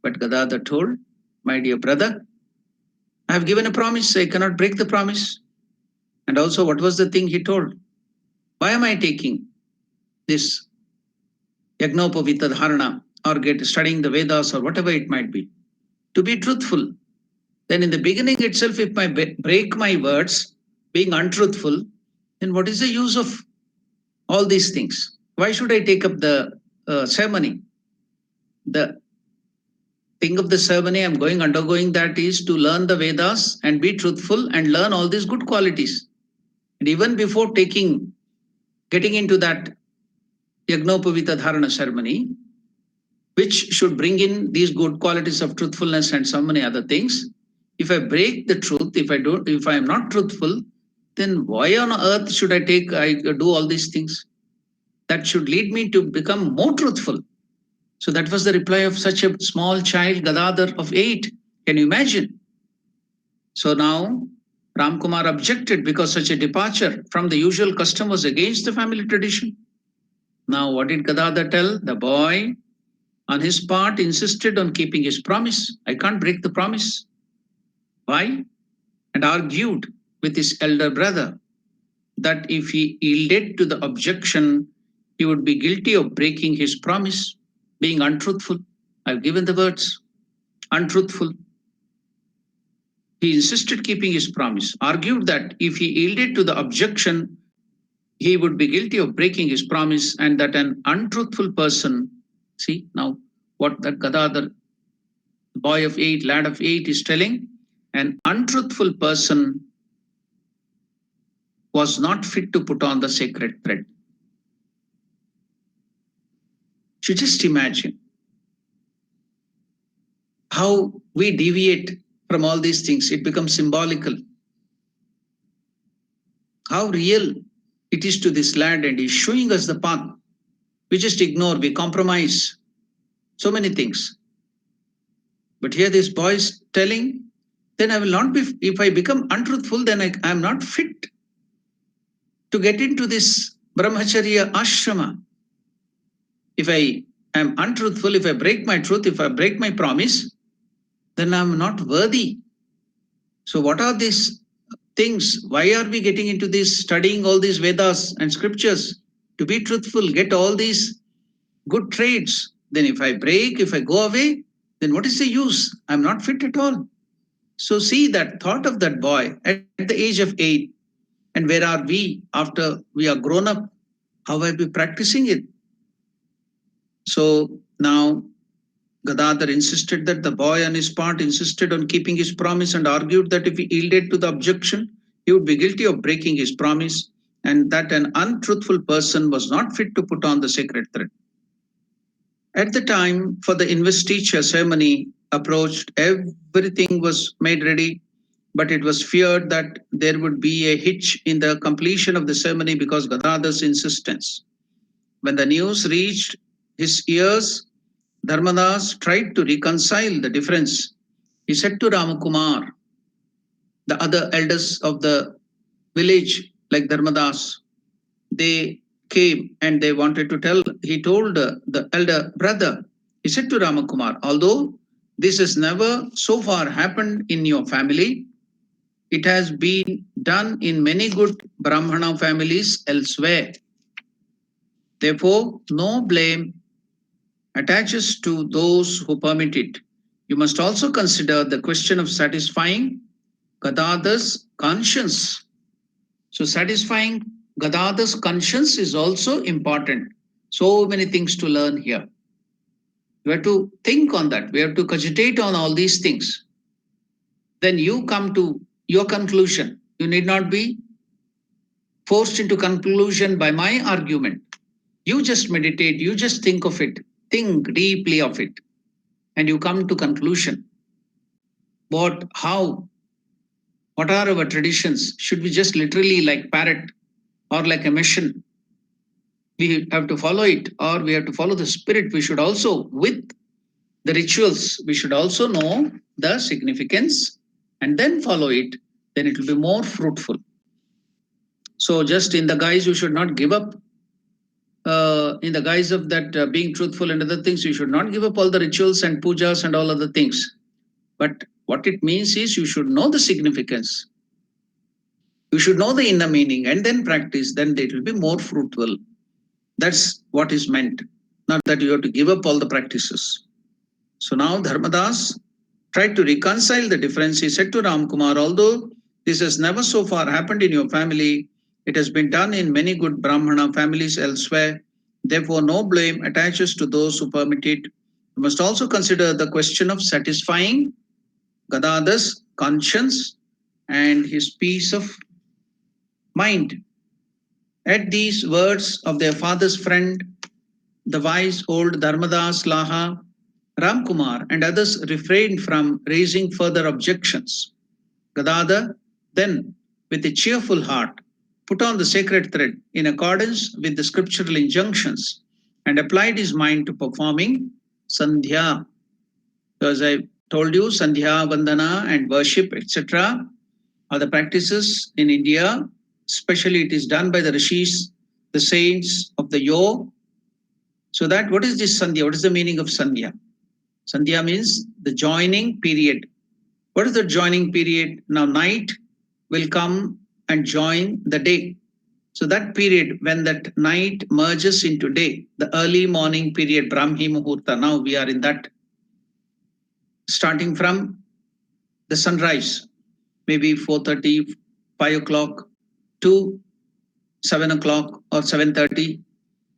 A: But Gadadhar told, my dear brother, I have given a promise. I cannot break the promise. And also, what was the thing he told? Why am I taking this Yagnopavita Dharana or get studying the Vedas or whatever it might be? To be truthful. Then in the beginning itself, if I break my words, being untruthful, then what is the use of all these things? Why should I take up the ceremony? The thing of the ceremony I'm undergoing that is to learn the Vedas and be truthful and learn all these good qualities. And even before getting into that Yagnopavita Dharana ceremony, which should bring in these good qualities of truthfulness and so many other things. If I break the truth, if I am not truthful, then why on earth should I do all these things? That should lead me to become more truthful. So that was the reply of such a small child, Gadadhar of 8. Can you imagine? So now Ramkumar objected because such a departure from the usual custom was against the family tradition. Now what did Gadadhar tell? The boy on his part insisted on keeping his promise. I can't break the promise. Why? And argued with his elder brother that if he yielded to the objection, he would be guilty of breaking his promise, being untruthful. I've given the words, untruthful. He insisted keeping his promise, argued that if he yielded to the objection, he would be guilty of breaking his promise, and that an untruthful person, see now what that Gadadhar, boy of 8, lad of 8 is telling, an untruthful person was not fit to put on the sacred thread. You just imagine how we deviate from all these things. It becomes symbolical. How real it is to this lad, and he's showing us the path. We just ignore, we compromise so many things. But here this boy is telling, then I will not be, if I become untruthful, then I am not fit to get into this brahmacharya ashrama. If I am untruthful, if I break my truth, if I break my promise, then I'm not worthy. So what are these things? Why are we getting into this, studying all these Vedas and scriptures? To be truthful, get all these good traits. Then if I break, if I go away, then what is the use? I'm not fit at all. So see that thought of that boy at the age of 8. And where are we after we are grown up? How are we practicing it? So now Gadadhar insisted that the boy on his part insisted on keeping his promise and argued that if he yielded to the objection, he would be guilty of breaking his promise, and that an untruthful person was not fit to put on the sacred thread. At the time for the investiture ceremony, approached, everything was made ready, but it was feared that there would be a hitch in the completion of the ceremony because Gadadhar's insistence. When the news reached his ears, Dharmadas tried to reconcile the difference. He said to Ramakumar, the other elders of the village, like Dharmadas, they came and they wanted to tell. He told the elder brother, he said to Ramakumar, although this has never so far happened in your family, it has been done in many good Brahmana families elsewhere. Therefore, no blame attaches to those who permit it. You must also consider the question of satisfying Gadadhar's conscience. So, satisfying Gadadhar's conscience is also important. So many things to learn here. We have to think on that. We have to cogitate on all these things. Then you come to your conclusion. You need not be forced into conclusion by my argument. You just meditate, you just think of it, think deeply of it, and you come to conclusion. What, how, what are our traditions? Should we just literally like parrot or like a mission? We have to follow it, or we have to follow the spirit. We should also, with the rituals, we should also know the significance and then follow it. Then it will be more fruitful. So, just in the guise, you should not give up. In the guise of that being truthful and other things, you should not give up all the rituals and pujas and all other things. But what it means is you should know the significance. You should know the inner meaning and then practice, then it will be more fruitful. That's what is meant. Not that you have to give up all the practices. So now Dharmadas tried to reconcile the difference. He said to Ramkumar, although this has never so far happened in your family, it has been done in many good Brahmana families elsewhere. Therefore, no blame attaches to those who permit it. You must also consider the question of satisfying Gadadhar's conscience and his peace of mind. At these words of their father's friend, the wise old Dharmadas Laha, Ramkumar, and others refrained from raising further objections. Gadadhar then, with a cheerful heart, put on the sacred thread in accordance with the scriptural injunctions and applied his mind to performing Sandhya. So as I told you, Sandhya, Vandana, and worship, etc., are the practices in India. Especially, it is done by the rishis, the saints of the yoga. So that, what is this Sandhya? What is the meaning of Sandhya? Sandhya means the joining period. What is the joining period? Now night will come and join the day. So that period when that night merges into day, the early morning period, Brahmi Muhurta, now we are in that, starting from the sunrise, maybe 4:30, 5 o'clock to 7 o'clock or 7:30.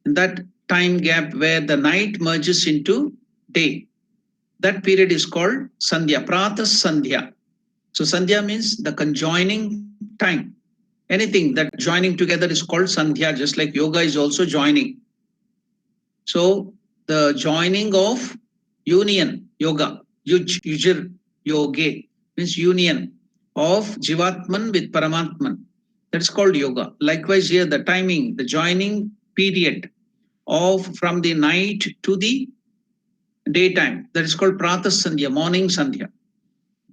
A: In that time gap where the night merges into day, that period is called Sandhya, Prata Sandhya. So Sandhya means the conjoining time. Anything that joining together is called Sandhya, just like yoga is also joining. So the joining of union, yoga, yujir, yoge, means union of Jivatman with Paramatman. That's called yoga. Likewise here, the timing, the joining period of from the night to the daytime, that is called Prata Sandhya, morning Sandhya.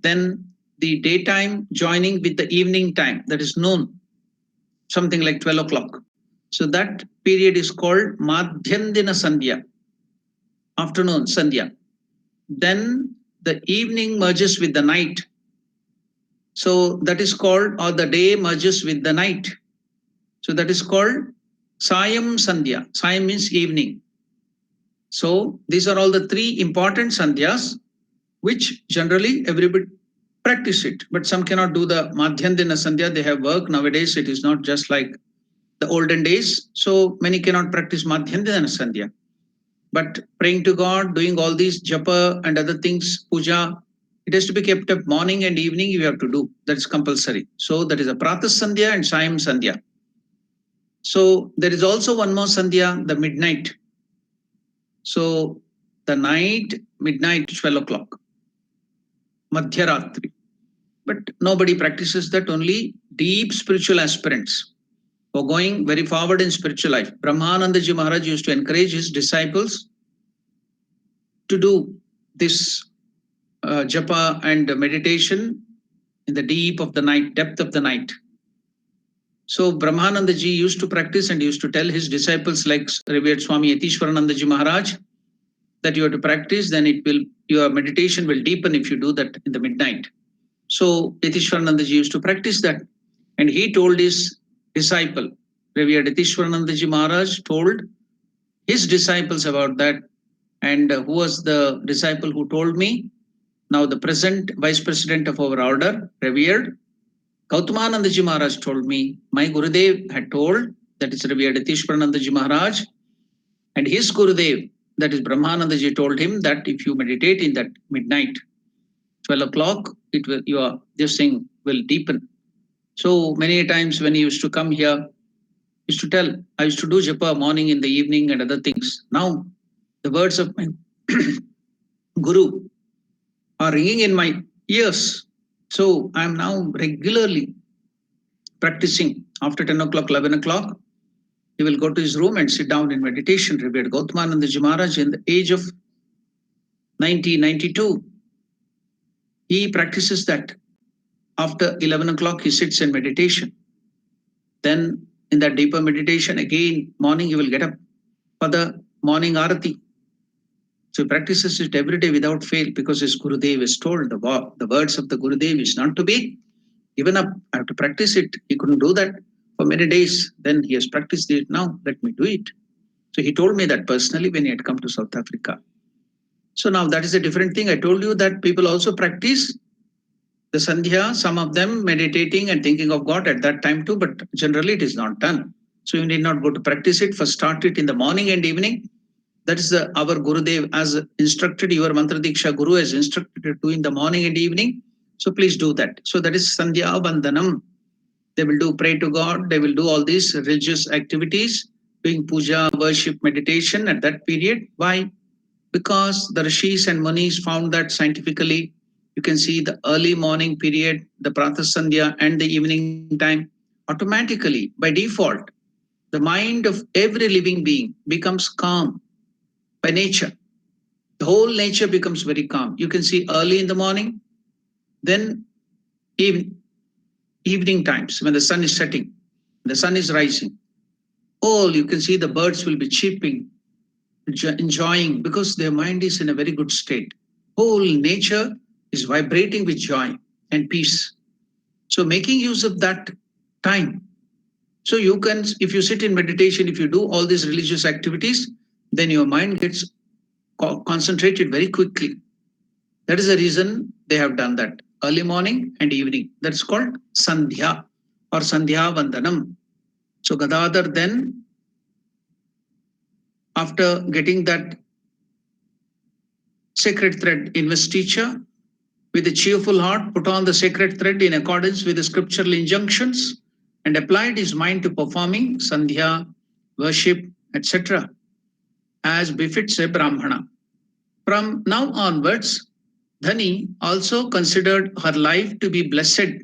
A: Then the daytime joining with the evening time, that is noon, something like 12 o'clock. So that period is called Madhyandina Sandhya, afternoon Sandhya. Then the evening merges with the night. So that is called, or the day merges with the night. So that is called Sayam Sandhya. Sayam means evening. So these are all the three important Sandhyas, which generally everybody practice it. But some cannot do the Madhyandina Sandhya. They have work nowadays. It is not just like the olden days. So many cannot practice Madhyandina Sandhya. But praying to God, doing all these japa and other things, puja, it has to be kept up morning and evening. You have to do. That is compulsory. So that is a Pratha Sandhya and Sayam Sandhya. So there is also one more Sandhya, the midnight. So the night, midnight, 12 o'clock. Madhyaratri. But nobody practices that, only deep spiritual aspirants who are going very forward in spiritual life. Brahmanandaji Maharaj used to encourage his disciples to do this japa and meditation in the deep of the night, depth of the night. So Brahmanandaji used to practice and used to tell his disciples like revered Swami Yatishwaranandaji Maharaj that you have to practice, then your meditation will deepen if you do that in the midnight. So Yatishwaranandaji used to practice that, and he told his disciple, revered Yatishwaranandaji Maharaj told his disciples about that. And who was the disciple who told me? Now the present vice president of our order, revered Gautamanandaji Maharaj told me. My Gurudev had told, that is revered Yatishwaranandaji Maharaj, and his Gurudev, that is Brahmanandaji, told him that if you meditate in that midnight, 12 o'clock, this thing will deepen. So many times when he used to come here, he used to tell, I used to do japa morning, in the evening, and other things. Now the words of my Guru are ringing in my ears. So I am now regularly practicing after 10 o'clock, 11 o'clock. He will go to his room and sit down in meditation. Revered Gautamanandaji Maharaj, in the age of 92, he practices that. After 11 o'clock, he sits in meditation. Then in that deeper meditation, again, morning, he will get up for the morning arati. So he practices it every day without fail, because his Gurudev is told, the words of the Gurudev is not to be given up. I have to practice it. He couldn't do that for many days. Then he has practiced it. Now let me do it. So he told me that personally when he had come to South Africa. So now that is a different thing. I told you that people also practice the Sandhya, some of them meditating and thinking of God at that time too, but generally it is not done. So you need not go to practice it. First start it in the morning and evening. That is our Gurudev as instructed, your Mantra Diksha Guru has instructed to do in the morning and evening. So please do that. So that is Sandhya Vandanam. They will do pray to God. They will do all these religious activities, doing puja, worship, meditation at that period. Why? Because the Rishis and Munis found that scientifically. You can see the early morning period, the Pratha Sandhya, and the evening time, automatically, by default, the mind of every living being becomes calm by nature. The whole nature becomes very calm. You can see early in the morning, then evening times when the sun is setting, the sun is rising. All you can see the birds will be chirping, enjoying, because their mind is in a very good state. Whole nature is vibrating with joy and peace. So making use of that time. So you can, if you sit in meditation, if you do all these religious activities, then your mind gets concentrated very quickly. That is the reason they have done that. Early morning and evening. That's called Sandhya or Sandhya Vandanam. So Gadadhar then, after getting that sacred thread investiture, with a cheerful heart, put on the sacred thread in accordance with the scriptural injunctions, and applied his mind to performing Sandhya, worship, etc., as befits a Brahmana. From now onwards, Dhani also considered her life to be blessed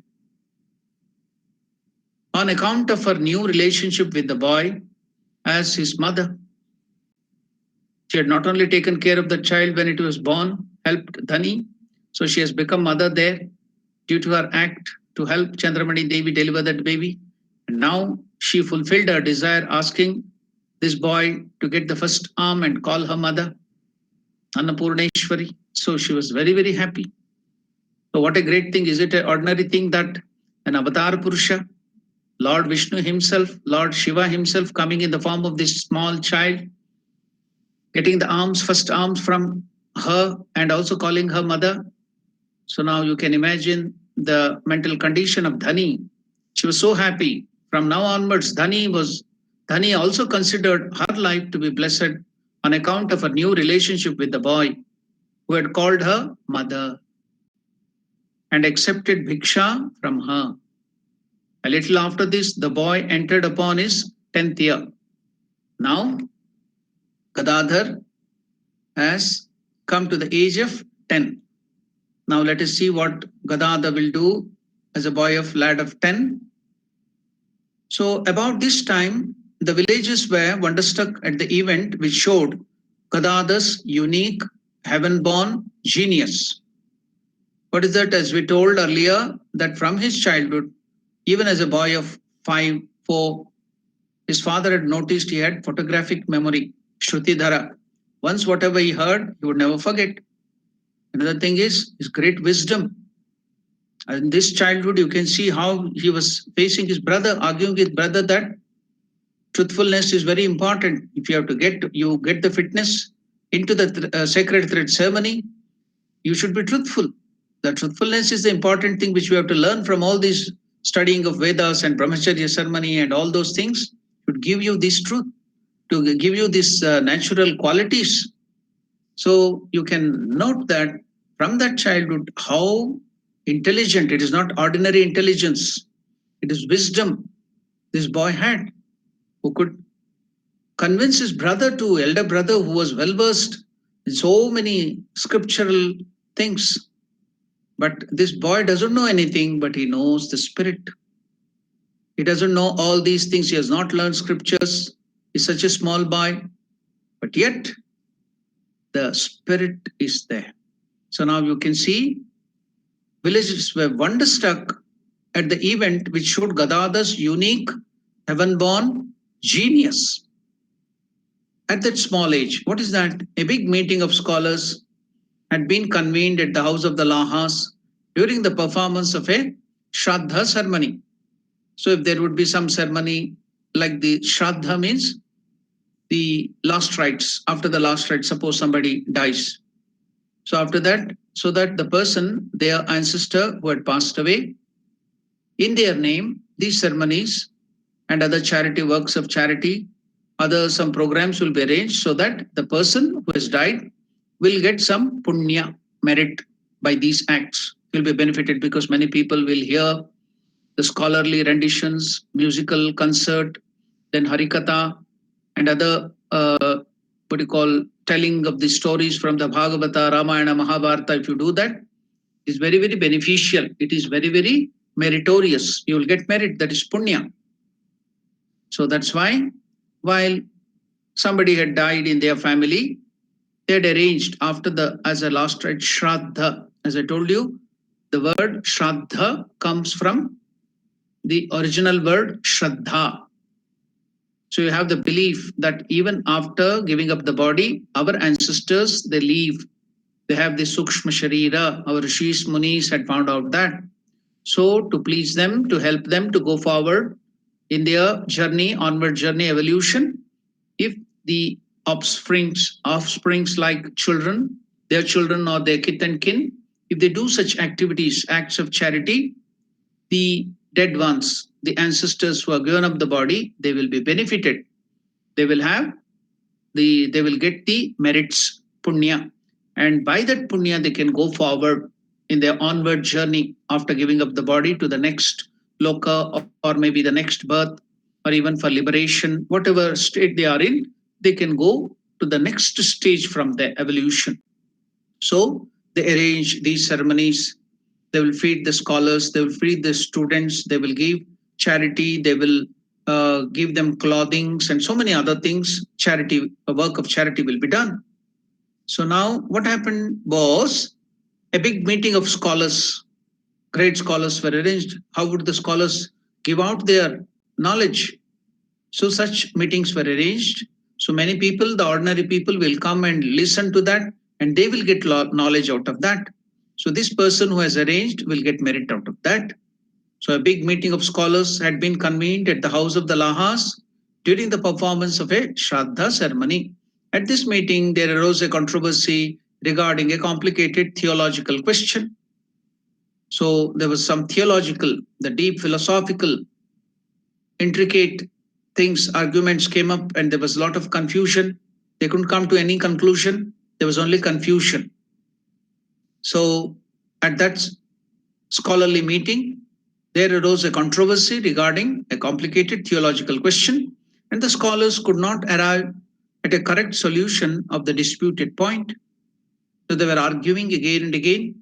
A: on account of her new relationship with the boy as his mother. She had not only taken care of the child when it was born, helped Dhani, so she has become mother there due to her act to help Chandramani Devi deliver that baby. And now she fulfilled her desire, asking this boy to get the first arm and call her mother, Annapurneshwari. So she was very, very happy. So what a great thing. Is it an ordinary thing that an avatar Purusha, Lord Vishnu himself, Lord Shiva himself, coming in the form of this small child, getting the arms, first arms from her, and also calling her mother? So now you can imagine the mental condition of Dhani. She was so happy. From now onwards, Dhani also considered her life to be blessed on account of her new relationship with the boy who had called her mother and accepted bhiksha from her. A little after this, the boy entered upon his 10th year. Now, Gadadhar has come to the age of 10. Now let us see what Gadadhar will do as a boy of lad of 10. So about this time, the villagers were wonderstruck at the event which showed Gadadhar's unique heaven-born genius. What is that? As we told earlier, that from his childhood, even as a boy of 5, 4, his father had noticed he had photographic memory, Shrutidhara. Once whatever he heard, he would never forget. Another thing is his great wisdom. In this childhood, you can see how he was facing his brother, arguing with brother that truthfulness is very important. If you have to get the fitness into the sacred thread ceremony, you should be truthful. The truthfulness is the important thing which we have to learn from all this studying of Vedas and Brahmacharya ceremony and all those things should give you this truth, to give you these natural qualities. So you can note that from that childhood, how intelligent, it is not ordinary intelligence, it is wisdom this boy had, who could convince his brother to elder brother who was well versed in so many scriptural things. But this boy doesn't know anything, but he knows the spirit. He doesn't know all these things. He has not learned scriptures. He's such a small boy, but yet the spirit is there. So now you can see villagers were wonderstruck at the event which showed Gadadhar's unique heaven-born genius. At that small age, what is that? A big meeting of scholars had been convened at the house of the Lahas during the performance of a Shraddha ceremony. So if there would be some ceremony like the Shraddha means the last rites, after the last rite, suppose somebody dies. So after that, so that the person, their ancestor who had passed away, in their name, these ceremonies and other charity works of charity, some programs will be arranged so that the person who has died will get some punya, merit by these acts. Will be benefited because many people will hear the scholarly renditions, musical concert, then Harikatha and other telling of the stories from the Bhagavata, Ramayana, Mahabharata. If you do that, it is very, very beneficial. It is very, very meritorious. You will get merit, that is punya. So that's why, while somebody had died in their family, they had arranged as a last rite, Shraddha. As I told you, the word Shraddha comes from the original word Shraddha. So you have the belief that even after giving up the body, our ancestors, they leave. They have the Sukshma Sharira. Our Rishis, Munis had found out that. So to please them, to help them to go forward in their journey, onward journey, evolution, if the offsprings like children, their children or their kith and kin, if they do such activities, acts of charity, the dead ones, the ancestors who have given up the body, they will be benefited. They will get the merits, punya. And by that punya, they can go forward in their onward journey after giving up the body to the next loka or maybe the next birth, or even for liberation, whatever state they are in, they can go to the next stage from their evolution. So they arrange these ceremonies. They will feed the scholars, they will feed the students, they will give charity, they will give them clothings and so many other things. Charity, a work of charity will be done. So now what happened was a big meeting of scholars, great scholars were arranged. How would the scholars give out their knowledge? So such meetings were arranged. So many people, the ordinary people will come and listen to that and they will get knowledge out of that. So this person who has arranged will get merit out of that. So a big meeting of scholars had been convened at the house of the Lahas during the performance of a Shraddha ceremony. At this meeting, there arose a controversy regarding a complicated theological question. So there was some theological, the deep philosophical, intricate things, arguments came up and there was a lot of confusion. They couldn't come to any conclusion. There was only confusion. So at that scholarly meeting, there arose a controversy regarding a complicated theological question, and the scholars could not arrive at a correct solution of the disputed point. So they were arguing again and again.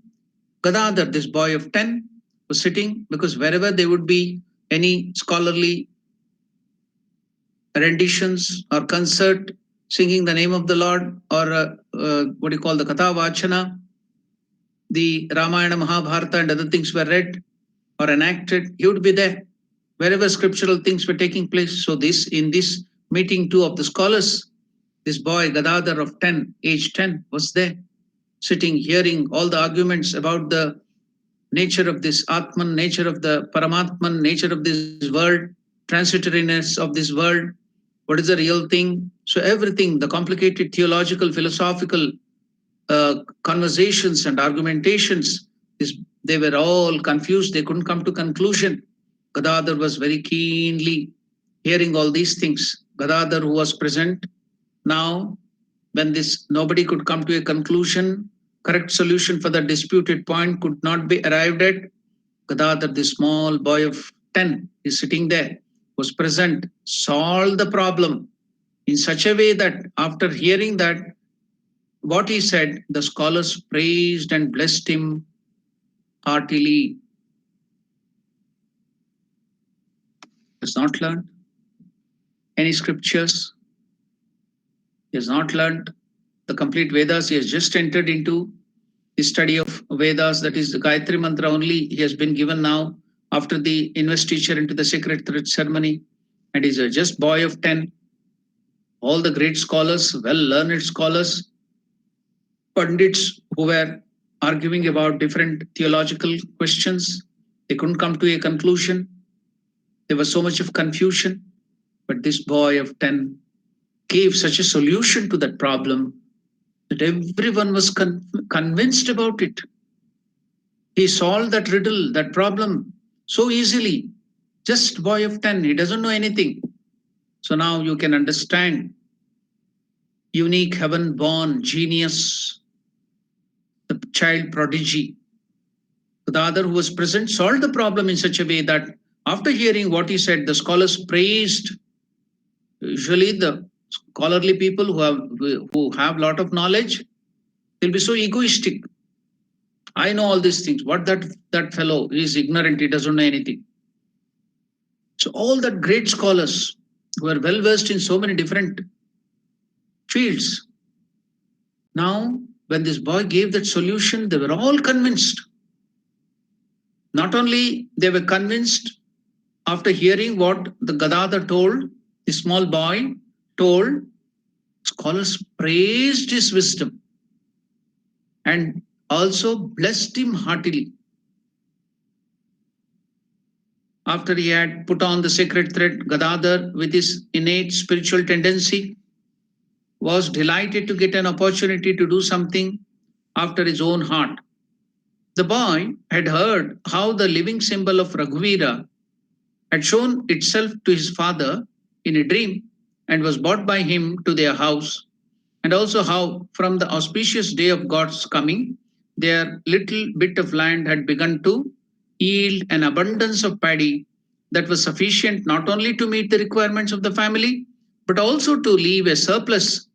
A: Gadadhar, this boy of 10, was sitting because wherever there would be any scholarly renditions or concert singing the name of the Lord, or what do you call the Katha Vachana, the Ramayana, Mahabharata, and other things were read or enacted, he would be there wherever scriptural things were taking place. So this, in this meeting too of the scholars, this boy Gadadhar of 10, age 10, was there, sitting, hearing all the arguments about the nature of this Atman, nature of the Paramatman, nature of this world, transitoriness of this world, what is the real thing. So everything, the complicated theological, philosophical conversations and argumentations, they were all confused. They couldn't come to conclusion. Gadadhar was very keenly hearing all these things. Gadadhar, who was present now, when this nobody could come to a conclusion, correct solution for the disputed point could not be arrived at. Gadadhar, the small boy of 10, is sitting there, was present, solved the problem in such a way that after hearing that, what he said, the scholars praised and blessed him heartily. He has not learned any scriptures. He has not learned the complete Vedas. He has just entered into the study of Vedas, that is the Gayatri Mantra only. He has been given now after the investiture into the sacred thread ceremony, and he's a just boy of 10. All the great scholars, well-learned scholars, Pandits who were arguing about different theological questions, they couldn't come to a conclusion. There was so much of confusion, but this boy of 10 gave such a solution to that problem that everyone was convinced about it. He solved that riddle, that problem so easily. Just boy of 10, he doesn't know anything. So now you can understand, unique heaven-born genius, the child prodigy. The other who was present solved the problem in such a way that after hearing what he said, the scholars praised. Usually the scholarly people who have a lot of knowledge, they'll be so egoistic. I know all these things. What that fellow is ignorant, he doesn't know anything. So all that great scholars who are well versed in so many different fields, now when this boy gave that solution, they were all convinced. Not only they were convinced after hearing what the Gadadhar told, the small boy told, scholars praised his wisdom and also blessed him heartily. After he had put on the sacred thread, Gadadhar, with his innate spiritual tendency, was delighted to get an opportunity to do something after his own heart. The boy had heard how the living symbol of Raghuvira had shown itself to his father in a dream and was brought by him to their house, and also how from the auspicious day of God's coming, their little bit of land had begun to yield an abundance of paddy that was sufficient not only to meet the requirements of the family, but also to leave a surplus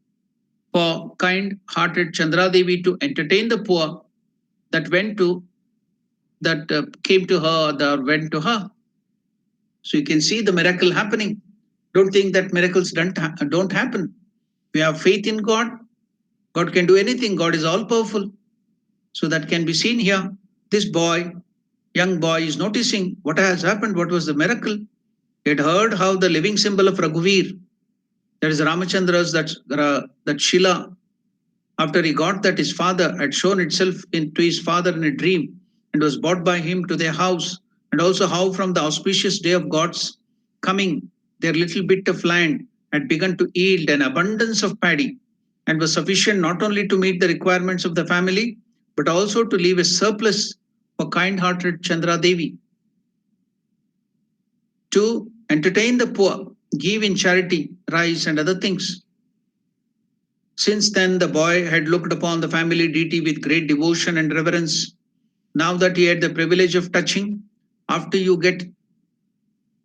A: for kind-hearted Chandradevi to entertain the poor that came to her, that went to her. So you can see the miracle happening. Don't think that miracles don't happen. We have faith in God. God can do anything. God is all powerful. So that can be seen here. This boy, young boy, is noticing what has happened. What was the miracle? He had heard how the living symbol of Raghuvir, that is Ramachandra's, that Shila, after he got that, his father had shown itself to his father in a dream and was brought by him to their house, and also how from the auspicious day of God's coming, their little bit of land had begun to yield an abundance of paddy and was sufficient not only to meet the requirements of the family, but also to leave a surplus for kind-hearted Chandradevi to entertain the poor, give in charity, rice and other things. Since then, the boy had looked upon the family deity with great devotion and reverence. Now that he had the privilege of touching, after you get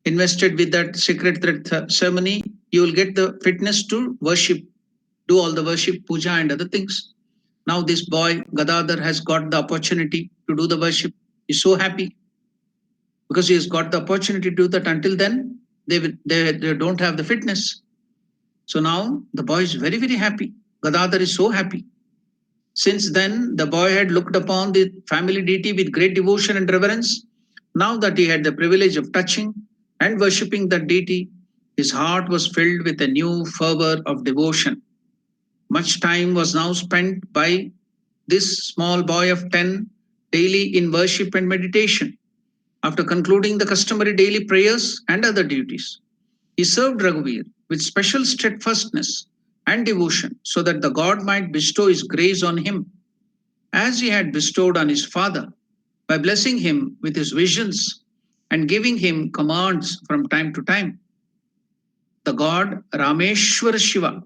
A: invested with that sacred thread ceremony, you will get the fitness to worship, do all the worship, puja and other things. Now this boy, Gadadhar, has got the opportunity to do the worship. He's so happy because he has got the opportunity to do that. Until then, they don't have the fitness. So now the boy is very, very happy. Gadadhar is so happy. Since then, the boy had looked upon the family deity with great devotion and reverence. Now that he had the privilege of touching and worshipping that deity, his heart was filled with a new fervor of devotion. Much time was now spent by this small boy of 10 daily in worship and meditation. After concluding the customary daily prayers and other duties, he served Raghuveer with special steadfastness and devotion so that the God might bestow his grace on him as he had bestowed on his father by blessing him with his visions and giving him commands from time to time. The god Rameshwara Shiva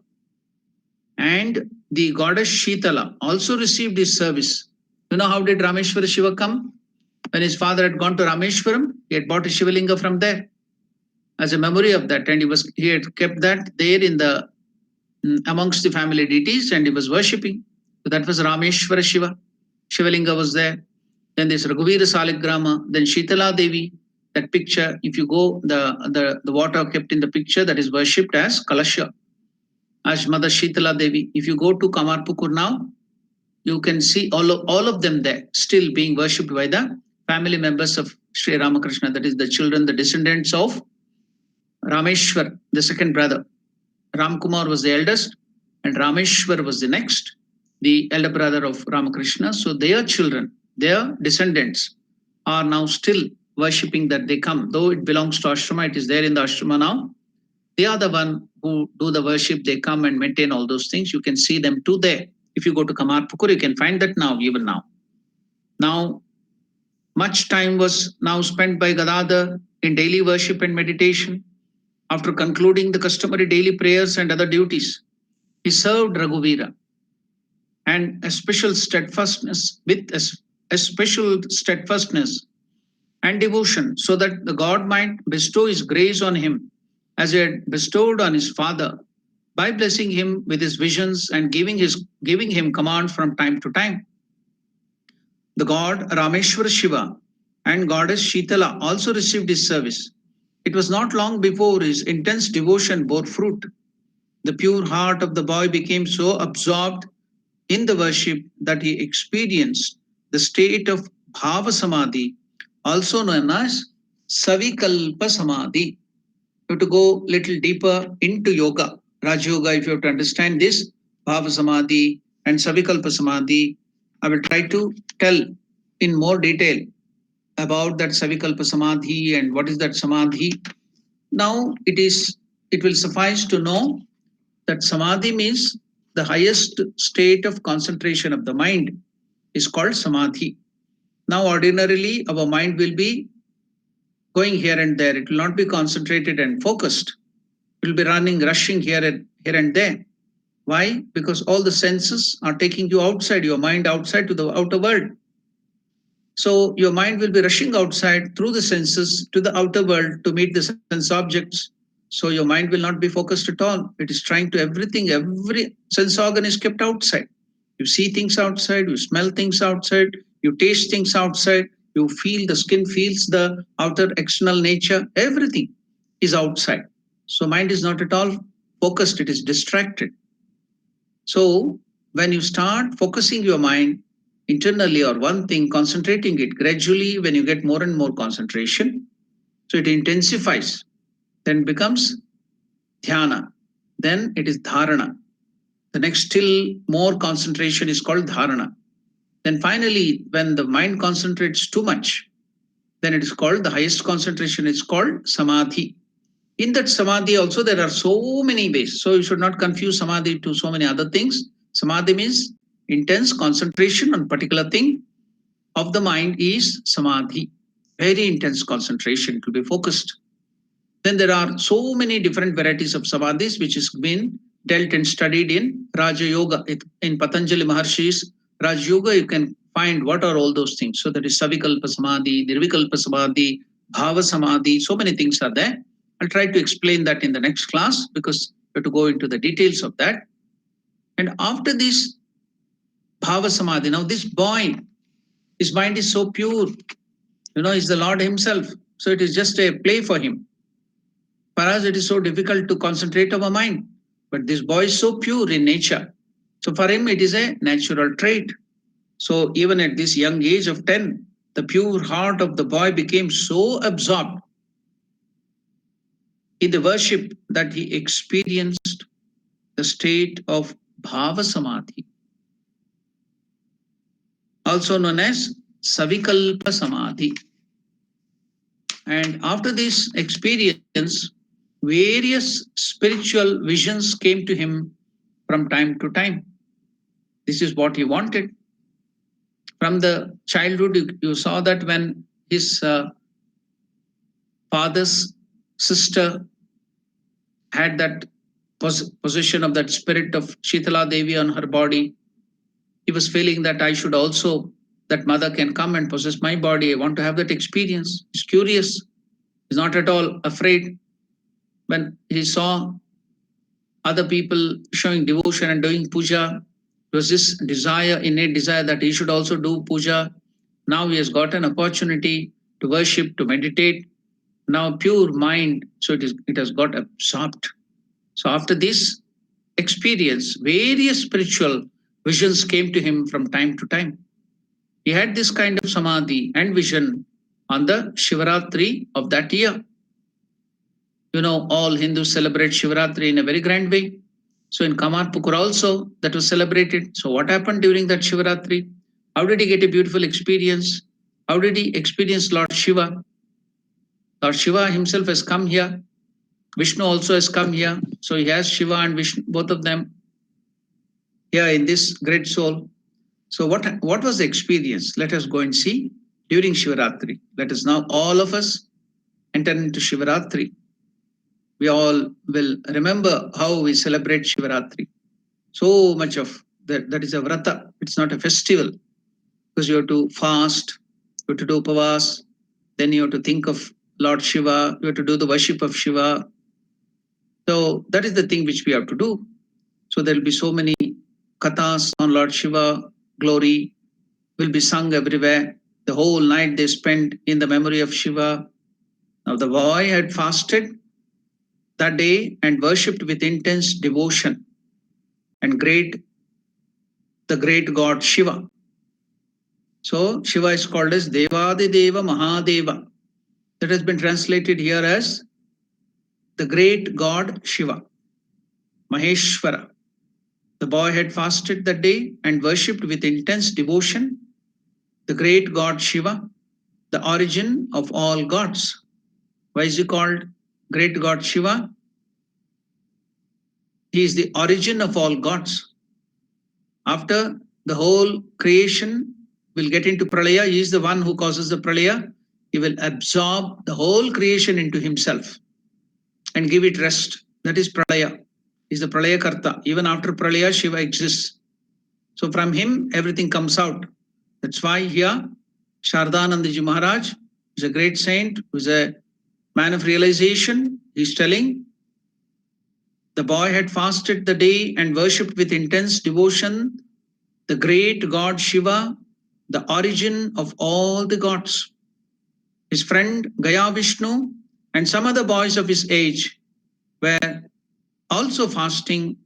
A: and the goddess Shitala also received his service. You know how did Rameshwara Shiva come? When his father had gone to Rameshwaram, he had bought a Shivalinga from there as a memory of that, and he had kept that there in the amongst the family deities, and he was worshipping. So that was Rameshwara Shiva. Shivalinga was there. Then there's Raghuvira Saligrama, then Shitala Devi. That picture, if you go, the water kept in the picture, that is worshipped as Kalasha, as Mother Shitala Devi. If you go to Kamarpukur now, you can see all of them there still being worshipped by the family members of Sri Ramakrishna, that is the children, the descendants of Rameshwar, the second brother. Ramkumar was the eldest, and Rameshwar was the next, the elder brother of Ramakrishna. So their children, their descendants, are now still worshipping that they come. Though it belongs to Ashrama, it is there in the Ashrama now. They are the one who do the worship. They come and maintain all those things. You can see them too there. If you go to Kamarpukur, you can find that now, even now. Now, much time was now spent by Gadadhar in daily worship and meditation. After concluding the customary daily prayers and other duties, he served Raghuvira and a special steadfastness and devotion so that the God might bestow his grace on him as he had bestowed on his father by blessing him with his visions and giving him commands from time to time. The god Rameshwara Shiva and goddess Shitala also received his service. It was not long before his intense devotion bore fruit. The pure heart of the boy became so absorbed in the worship that he experienced the state of Bhava Samadhi, also known as Savikalpa Samadhi. You have to go little deeper into yoga, Raj Yoga, if you have to understand this, Bhava Samadhi and Savikalpa Samadhi. I will try to tell in more detail about that Savikalpa Samadhi and what is that Samadhi. Now it will suffice to know that Samadhi means the highest state of concentration of the mind is called Samadhi. Now ordinarily our mind will be going here and there. It will not be concentrated and focused. It will be rushing here and there. Why? Because all the senses are taking you outside, your mind outside to the outer world. So your mind will be rushing outside through the senses to the outer world to meet the sense objects. So your mind will not be focused at all. It is trying to everything, every sense organ is kept outside. You see things outside, you smell things outside, you taste things outside, you feel, the skin feels the outer external nature, everything is outside. So mind is not at all focused, it is distracted. So when you start focusing your mind internally or one thing, concentrating it gradually, when you get more and more concentration, so it intensifies, then becomes dhyana, then it is dharana. The next still more concentration is called dharana. Then finally, when the mind concentrates too much, then it is called, the highest concentration is called samadhi. In that samadhi also there are so many ways. So you should not confuse samadhi to so many other things. Samadhi means intense concentration on particular thing of the mind is samadhi. Very intense concentration, it will be focused. Then there are so many different varieties of samadhis which has been dealt and studied in Raja Yoga. In Patanjali Maharshi's Raja Yoga, you can find what are all those things. So that is Savikalpa Samadhi, Nirvikalpa Samadhi, Bhava Samadhi, so many things are there. I'll try to explain that in the next class because we have to go into the details of that. And after this Bhava Samadhi, now this boy His mind is so pure. He's the Lord himself. So it is just a play for him. For us, it is so difficult to concentrate our mind. But this boy is so pure in nature. So for him, it is a natural trait. So even at this young age of 10, the pure heart of the boy became so absorbed in the worship that he experienced the state of Bhava Samadhi, also known as Savikalpa Samadhi. And after this experience, various spiritual visions came to him from time to time. This is what he wanted. From the childhood, you saw that when his father's sister had that possession of that spirit of Shitala Devi on her body, he was feeling that I should also, that mother can come and possess my body. I want to have that experience. He's curious. He's not at all afraid. When he saw other people showing devotion and doing puja, it was this desire, innate desire, that he should also do puja. Now he has got an opportunity to worship, to meditate. Now pure mind, so it has got absorbed. So after this experience, various spiritual visions came to him from time to time. He had this kind of samadhi and vision on the Shivaratri of that year. All Hindus celebrate Shivaratri in a very grand way. So in Kamarpukur also, that was celebrated. So what happened during that Shivaratri? How did he get a beautiful experience? How did he experience Lord Shiva? Lord Shiva himself has come here. Vishnu also has come here. So he has Shiva and Vishnu, both of them here in this great soul. So what was the experience? Let us go and see during Shivaratri. Let us now, all of us, enter into Shivaratri. We all will remember how we celebrate Shivaratri. So much of that is a vrata. It's not a festival, because you have to fast, you have to do upavas, then you have to think of Lord Shiva, you have to do the worship of Shiva. So that is the thing which we have to do. So there will be so many kathas on Lord Shiva, glory will be sung everywhere. The whole night they spent in the memory of Shiva. Now the boy had fasted that day and worshipped with intense devotion and the great god Shiva. So Shiva is called as Devadideva Mahadeva. That has been translated here as the great god Shiva, Maheshwara. The boy had fasted that day and worshipped with intense devotion the great god Shiva, the origin of all gods. Why is he called great god Shiva? He is the origin of all gods. After the whole creation will get into pralaya, he is the one who causes the pralaya. He will absorb the whole creation into himself and give it rest. That is pralaya. He is the pralaya karta. Even after pralaya, Shiva exists. So from him, everything comes out. That's why here, Shardanandaji Maharaj is a great saint, who is a man of realization. He's telling, the boy had fasted the day and worshipped with intense devotion the great god Shiva, the origin of all the gods. His friend Gaya Vishnu and some other boys of his age were also fasting,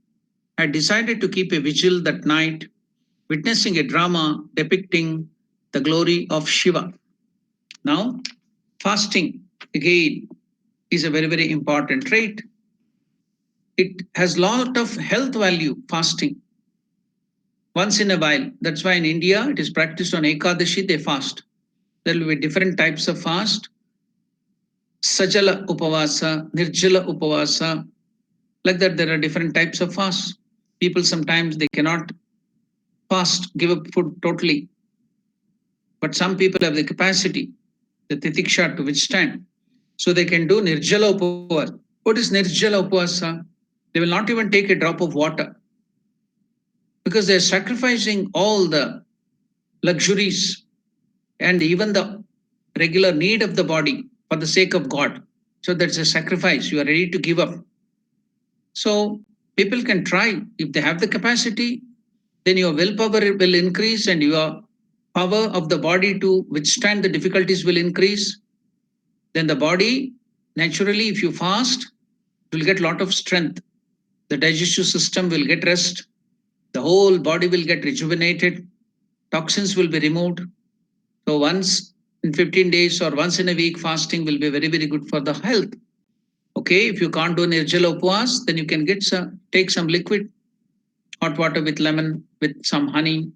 A: had decided to keep a vigil that night, witnessing a drama depicting the glory of Shiva. Now, fasting again is a very, very important trait. It has a lot of health value, fasting. Once in a while, that's why in India it is practiced on Ekadashi, they fast. There will be different types of fast. Sajala Upavasa, Nirjala Upavasa. Like that, there are different types of fasts. People sometimes they cannot fast, give up food totally. But some people have the capacity, the titiksha to withstand. So they can do Nirjala Upavasa. What is Nirjala Upavasa? They will not even take a drop of water, because they're sacrificing all the luxuries and even the regular need of the body for the sake of God. So that's a sacrifice you are ready to give up. So people can try. If they have the capacity, then your willpower will increase and your power of the body to withstand the difficulties will increase. Then the body, naturally, if you fast, you will get a lot of strength. The digestive system will get rest. The whole body will get rejuvenated. Toxins will be removed. So once in 15 days or once in a week, fasting will be very, very good for the health. Okay, if you can't do Nirjala Upvas, then you can take some liquid, hot water with lemon, with some honey.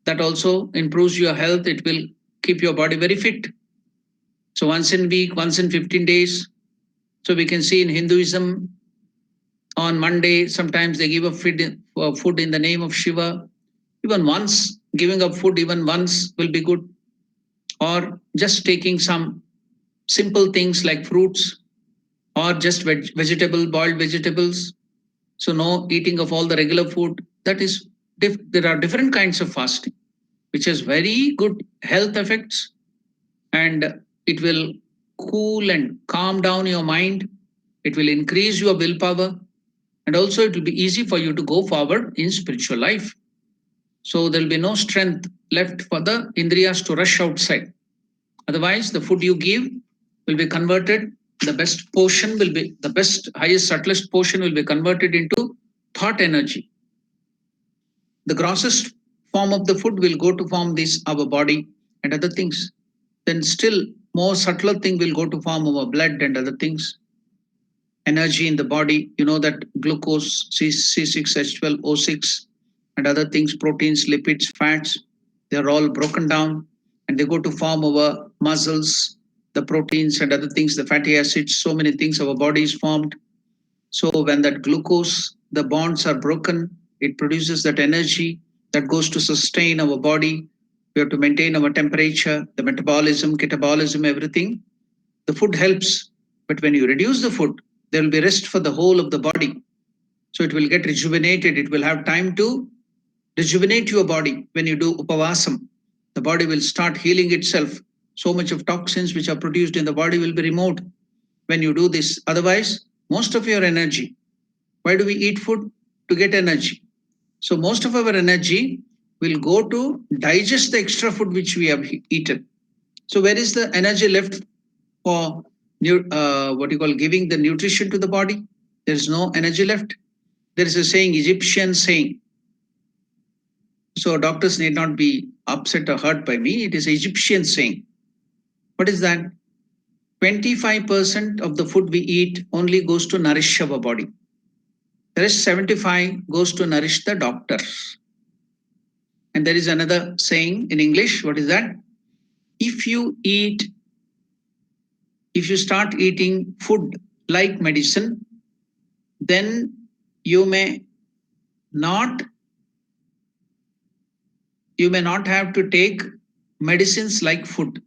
A: That also improves your health. It will keep your body very fit. So once in a week, once in 15 days. So we can see in Hinduism, on Monday, sometimes they give up food in the name of Shiva. Even once, giving up food even once will be good. Or just taking some simple things like fruits or just boiled vegetables. So no eating of all the regular food. That is, there are different kinds of fasting, which has very good health effects, and it will cool and calm down your mind. It will increase your willpower, and also it will be easy for you to go forward in spiritual life. So there will be no strength left for the indriyas to rush outside. Otherwise, the food you give will be converted. The best portion will be the best, highest, subtlest portion will be converted into thought energy. The grossest form of the food will go to form this our body and other things. Then still more subtler thing will go to form our blood and other things. Energy in the body, you know that glucose, C6H12, O6, and other things, proteins, lipids, fats, they're all broken down and they go to form our muscles, the proteins and other things, the fatty acids, so many things our body is formed. So when that glucose, the bonds are broken, it produces that energy that goes to sustain our body. We have to maintain our temperature, the metabolism, catabolism, everything. The food helps, but when you reduce the food, there will be rest for the whole of the body. So it will get rejuvenated. It will have time to rejuvenate your body. When you do upavasam, the body will start healing itself. So much of toxins which are produced in the body will be removed when you do this. Otherwise, most of your energy, why do we eat food? To get energy. So most of our energy will go to digest the extra food which we have eaten. So where is the energy left for what you call giving the nutrition to the body? There is no energy left. There is a saying, Egyptian saying. So doctors need not be upset or hurt by me. It is Egyptian saying. What is that? 25% of the food we eat only goes to nourish our body. The rest 75 goes to nourish the doctor. And there is another saying in English. What is that? If you start eating food like medicine, then you may not have to take medicines like food.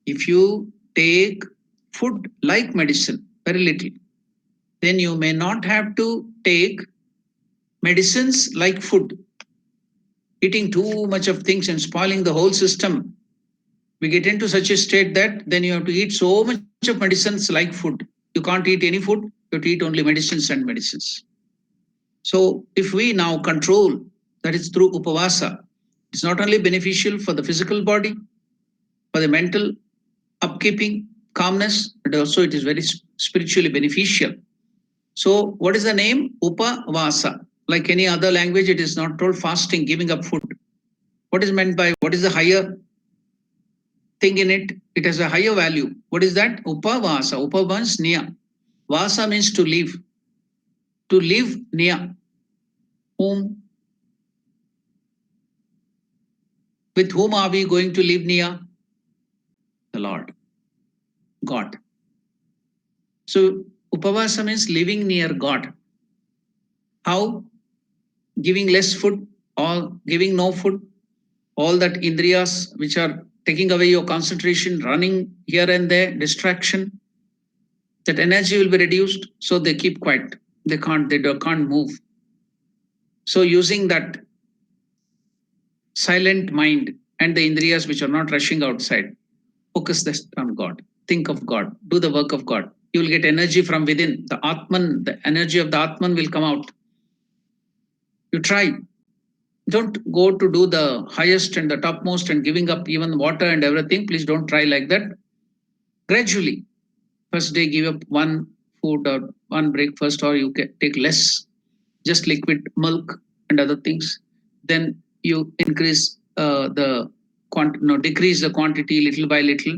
A: If you take food like medicine, very little, then you may not have to take medicines like food. Eating too much of things and spoiling the whole system, we get into such a state that then you have to eat so much of medicines like food. You can't eat any food, you have to eat only medicines and medicines. So if we now control, that is through upavasa, it's not only beneficial for the physical body, for the mental upkeeping, calmness, but also it is very spiritually beneficial. So what is the name? Upavasa. Like any other language, it is not told fasting, giving up food. What is meant by, what is the higher thing in it? It has a higher value. What is that? Upavasa. Upa means near. Vasa means to live. To live near. Whom? With whom are we going to live near? The Lord. God. So upavasa means living near God. How? Giving less food or giving no food. All that indriyas which are taking away your concentration, running here and there, distraction, that energy will be reduced. So they keep quiet. They can't move. So using that silent mind and the indriyas which are not rushing outside, focus on God. Think of God. Do the work of God. You will get energy from within. The Atman, the energy of the Atman will come out. You try. Don't go to do the highest and the topmost and giving up even water and everything. Please don't try like that. Gradually, first day give up one food or one breakfast, or you can take less, just liquid milk and other things. Then you increase the no, decrease the quantity little by little.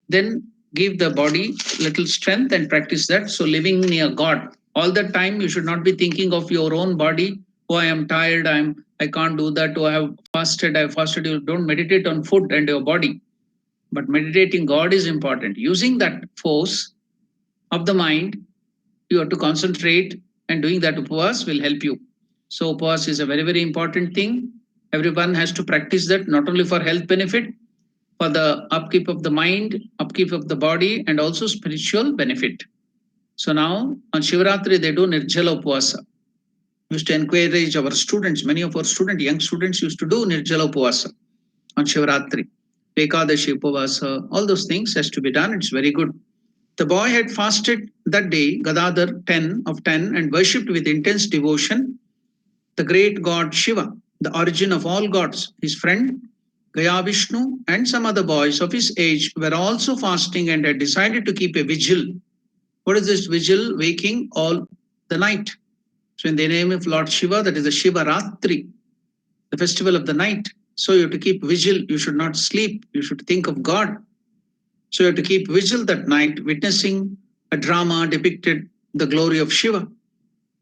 A: Then give the body little strength and practice that. So living near God all the time, you should not be thinking of your own body. Oh, I am tired. I can't do that. Oh, I have fasted. I have fasted. You don't meditate on food and your body, but meditating God is important. Using that force of the mind, you have to concentrate, and doing that upvas will help you. So upvas is a very, very important thing. Everyone has to practice that, not only for health benefit, for the upkeep of the mind, upkeep of the body, and also spiritual benefit. So now on Shivaratri, they do Nirjala Upvasa. Used to encourage our students, many of our students, young students used to do Nirjala Upvasa on Shivaratri. Ekadashi Upvasa, all those things has to be done. It's very good. The boy had fasted that day, Gadadhar 10 of 10, and worshipped with intense devotion the great god Shiva, the origin of all gods. His friend Gaya Vishnu and some other boys of his age were also fasting and had decided to keep a vigil. What is this vigil? Waking all the night. So in the name of Lord Shiva, that is the Shiva Ratri, the festival of the night. So you have to keep vigil. You should not sleep. You should think of God. So you have to keep vigil that night, witnessing a drama depicted the glory of Shiva.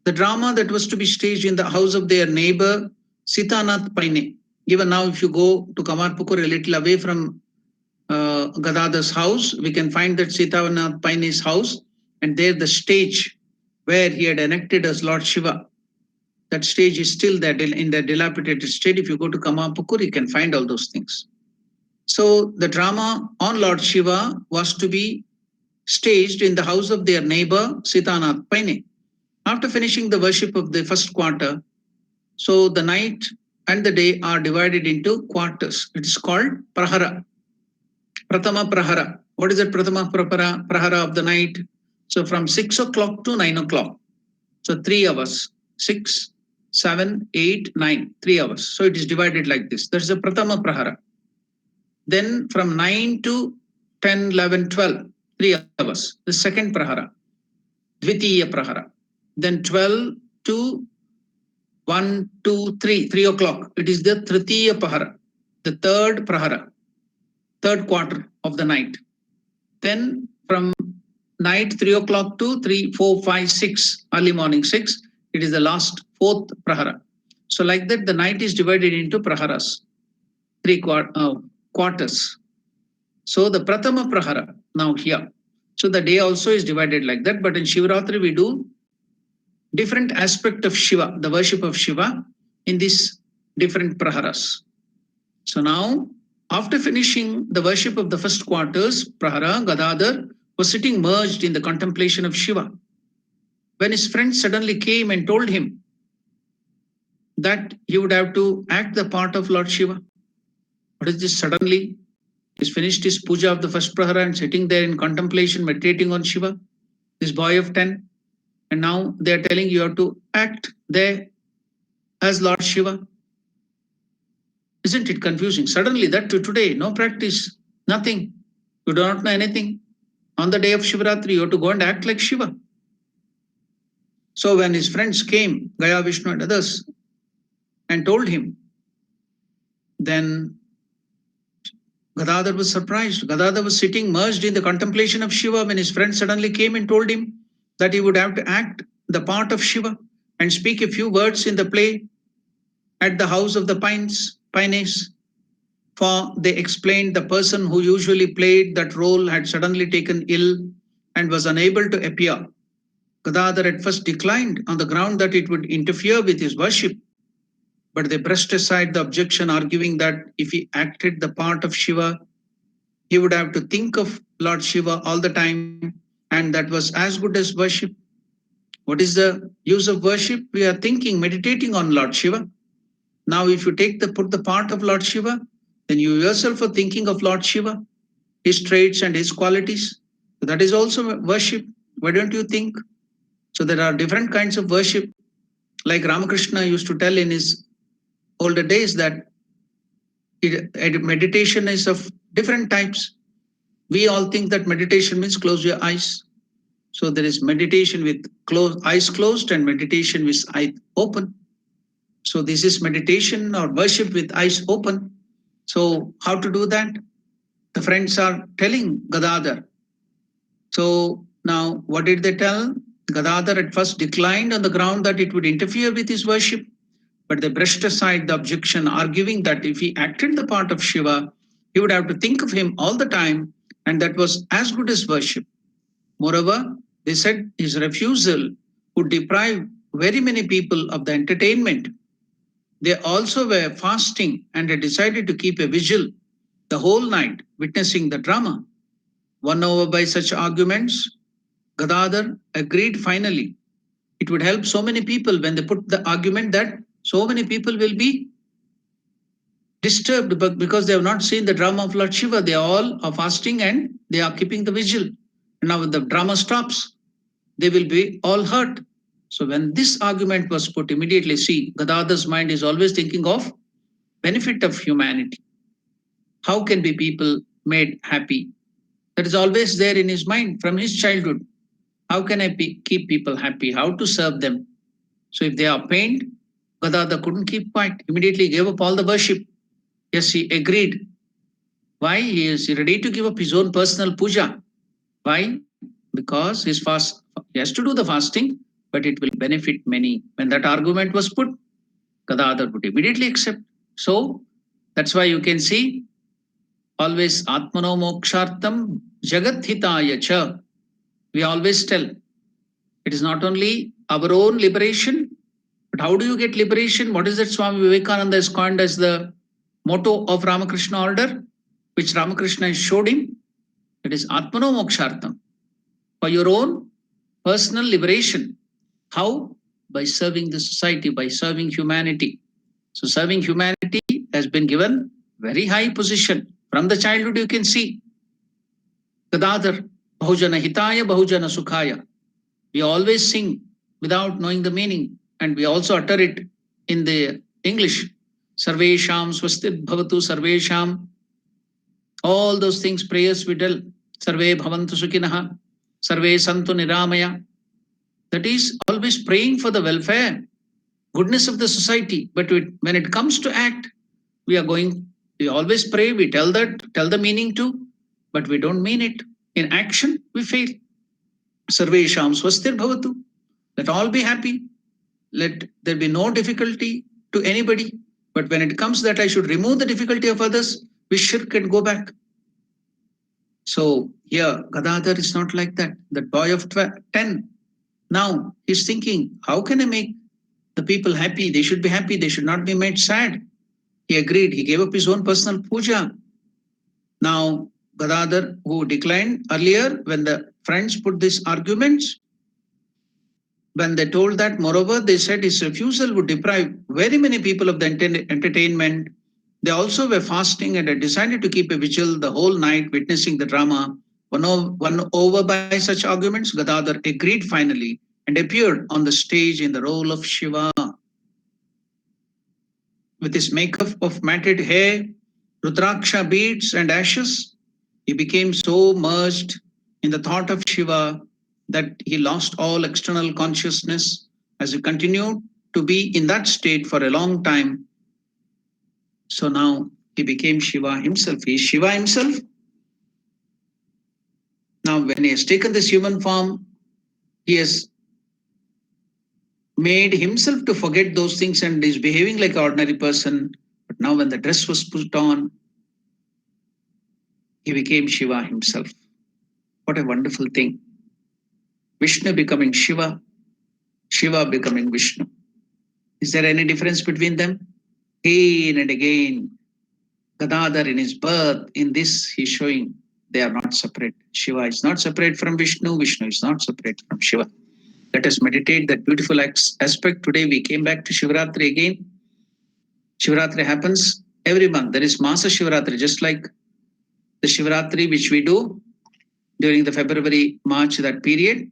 A: The drama that was to be staged in the house of their neighbor Sitanath Paine. Even now, if you go to Kamarpukur, a little away from Gadadhar's house, we can find that Sitanath Paine's house, and there the stage where he had enacted as Lord Shiva. That stage is still there in the dilapidated state. If you go to Kamarpukur, you can find all those things. So the drama on Lord Shiva was to be staged in the house of their neighbor Sitanath Paine. After finishing the worship of the first quarter, so the night and the day are divided into quarters. It is called Prahara. Pratama Prahara. What is that Pratama Prahara of the night? So from 6 o'clock to 9 o'clock. So 3 hours. 6, 7, 8, 9. 3 hours. So it is divided like this. That's the Pratama Prahara. Then from 9 to 10, 11, 12. 3 hours. The second Prahara. Dvitiya Prahara. Then 12 to 1, 2, 3, 3 o'clock. It is the Tritiya Prahara, the third Prahara, third quarter of the night. Then from night 3 o'clock to 3, 4, 5, 6, early morning 6, it is the last fourth Prahara. So like that, the night is divided into Praharas, three quarters. So the Pratama Prahara, now here. So the day also is divided like that, but in Shivaratri we do different aspect of Shiva, the worship of Shiva in these different praharas. So now, after finishing the worship of the first quarters, Prahara, Gadadhar was sitting merged in the contemplation of Shiva. When his friend suddenly came and told him that he would have to act the part of Lord Shiva. What is this suddenly? He's finished his puja of the first Prahara and sitting there in contemplation, meditating on Shiva, this boy of 10. And now they're telling you have to act there as Lord Shiva. Isn't it confusing? Suddenly, that to today, no practice, nothing. You do not know anything. On the day of Shivaratri, you have to go and act like Shiva. So when his friends came, Gaya, Vishnu and others, and told him, then Gadadhar was surprised. Gadadhar was sitting merged in the contemplation of Shiva when his friend suddenly came and told him that he would have to act the part of Shiva and speak a few words in the play at the house of the Paines. For they explained the person who usually played that role had suddenly taken ill and was unable to appear. Gadadhar at first declined on the ground that it would interfere with his worship, but they brushed aside the objection, arguing that if he acted the part of Shiva, he would have to think of Lord Shiva all the time, and that was as good as worship. What is the use of worship? We are thinking, meditating on Lord Shiva. Now, if you put the part of Lord Shiva, then you yourself are thinking of Lord Shiva, his traits and his qualities. That is also worship. Why don't you think? So there are different kinds of worship. Like Ramakrishna used to tell in his older days that meditation is of different types. We all think that meditation means close your eyes. So there is meditation with eyes closed and meditation with eyes open. So this is meditation or worship with eyes open. So how to do that? The friends are telling Gadadhar. So now what did they tell? Gadadhar at first declined on the ground that it would interfere with his worship, but they brushed aside the objection, arguing that if he acted the part of Shiva, he would have to think of him all the time, and that was as good as worship. Moreover, they said his refusal would deprive very many people of the entertainment. They also were fasting and had decided to keep a vigil the whole night, witnessing the drama. Won over by such arguments, Gadadhar agreed finally. It would help so many people when they put the argument that so many people will be disturbed because they have not seen the drama of Lord Shiva. They all are fasting and they are keeping the vigil. And now when the drama stops, they will be all hurt. So when this argument was put, immediately see, Gadadhar's mind is always thinking of benefit of humanity. How can be people made happy? That is always there in his mind from his childhood. How can I keep people happy? How to serve them? So if they are pained, Gadadhar couldn't keep quiet. Immediately gave up all the worship. Yes, he agreed. Why? He is ready to give up his own personal puja. Why? Because he has to do the fasting, but it will benefit many. When that argument was put, Gadadhar would immediately accept. So that's why you can see always Atmano Mokshartam Jagat Hitaya Cha. We always tell it is not only our own liberation, but how do you get liberation? What is that Swami Vivekananda has coined as the motto of Ramakrishna order, which Ramakrishna showed him? It is Atmano Mokshartam. For your own personal liberation. How? By serving the society, by serving humanity. So serving humanity has been given very high position. From the childhood you can see. Gadadhar, Bahujana Hitaya, Bahujana Sukhaya. We always sing without knowing the meaning, and we also utter it in the English. Sarvesham Swastit Bhavatu Sarvesham. All those things, prayers we tell. Sarve Bhavantu Sukhinaha. Sarve Santu Niramaya. That is always praying for the welfare, goodness of the society. But when it comes to act, we always pray, we tell the meaning too, but we don't mean it. In action, we fail. Sarvesham Swastir Bhavatu. Let all be happy. Let there be no difficulty to anybody. But when it comes that I should remove the difficulty of others, we shirk and go back. So here, Gadadhar is not like that. That boy of 10, now he's thinking, how can I make the people happy? They should be happy. They should not be made sad. He agreed. He gave up his own personal puja. Now, Gadadhar, who declined earlier when the friends put these arguments, when they told that, moreover, they said his refusal would deprive very many people of the entertainment. They also were fasting and had decided to keep a vigil the whole night, witnessing the drama. Won over by such arguments, Gadadhar agreed finally and appeared on the stage in the role of Shiva. With his makeup of matted hair, Rudraksha beads and ashes, he became so merged in the thought of Shiva that he lost all external consciousness. As he continued to be in that state for a long time, so now he became Shiva himself. He is Shiva himself. Now, when he has taken this human form, he has made himself to forget those things and is behaving like an ordinary person. But now when the dress was put on, he became Shiva himself. What a wonderful thing. Vishnu becoming Shiva, Shiva becoming Vishnu. Is there any difference between them? Again and again, Gadadhar in his birth, in this he's showing they are not separate. Shiva is not separate from Vishnu, Vishnu is not separate from Shiva. Let us meditate that beautiful aspect. Today we came back to Shivratri again. Shivratri happens every month. There is Masa Shivratri, just like the Shivratri which we do during the February, March, that period.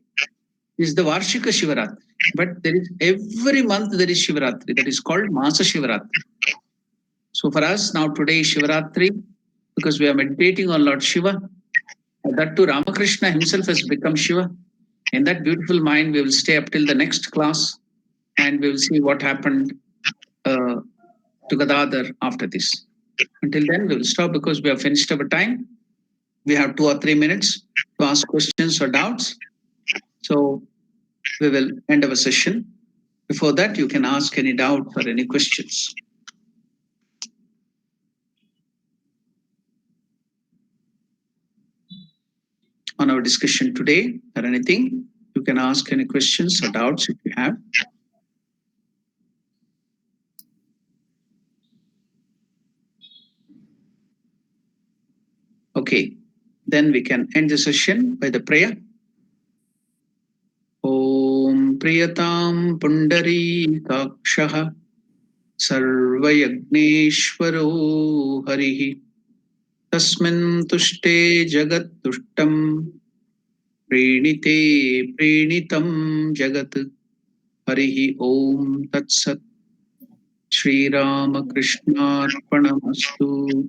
A: is the Varshika Shivaratri. But there is every month there is Shivaratri that is called Masa Shivaratri. So for us now today is Shivaratri because we are meditating on Lord Shiva. And that too Ramakrishna himself has become Shiva. In that beautiful mind, we will stay up till the next class and we will see what happened to Gadadhar after this. Until then, we will stop because we have finished our time. We have 2 or 3 minutes to ask questions or doubts. So we will end our session. Before that, you can ask any doubt or any questions. On our discussion today or anything, you can ask any questions or doubts if you have. Okay, then we can end the session by the prayer. Om Priyatam Pundarikakshaha Sarvayagneshwaro Harihi Tasmin Tushte Jagat Tushtam Prenite Prenitam Jagat Harihi Om Tat Sat Shri Ramakrishna Arpanamastu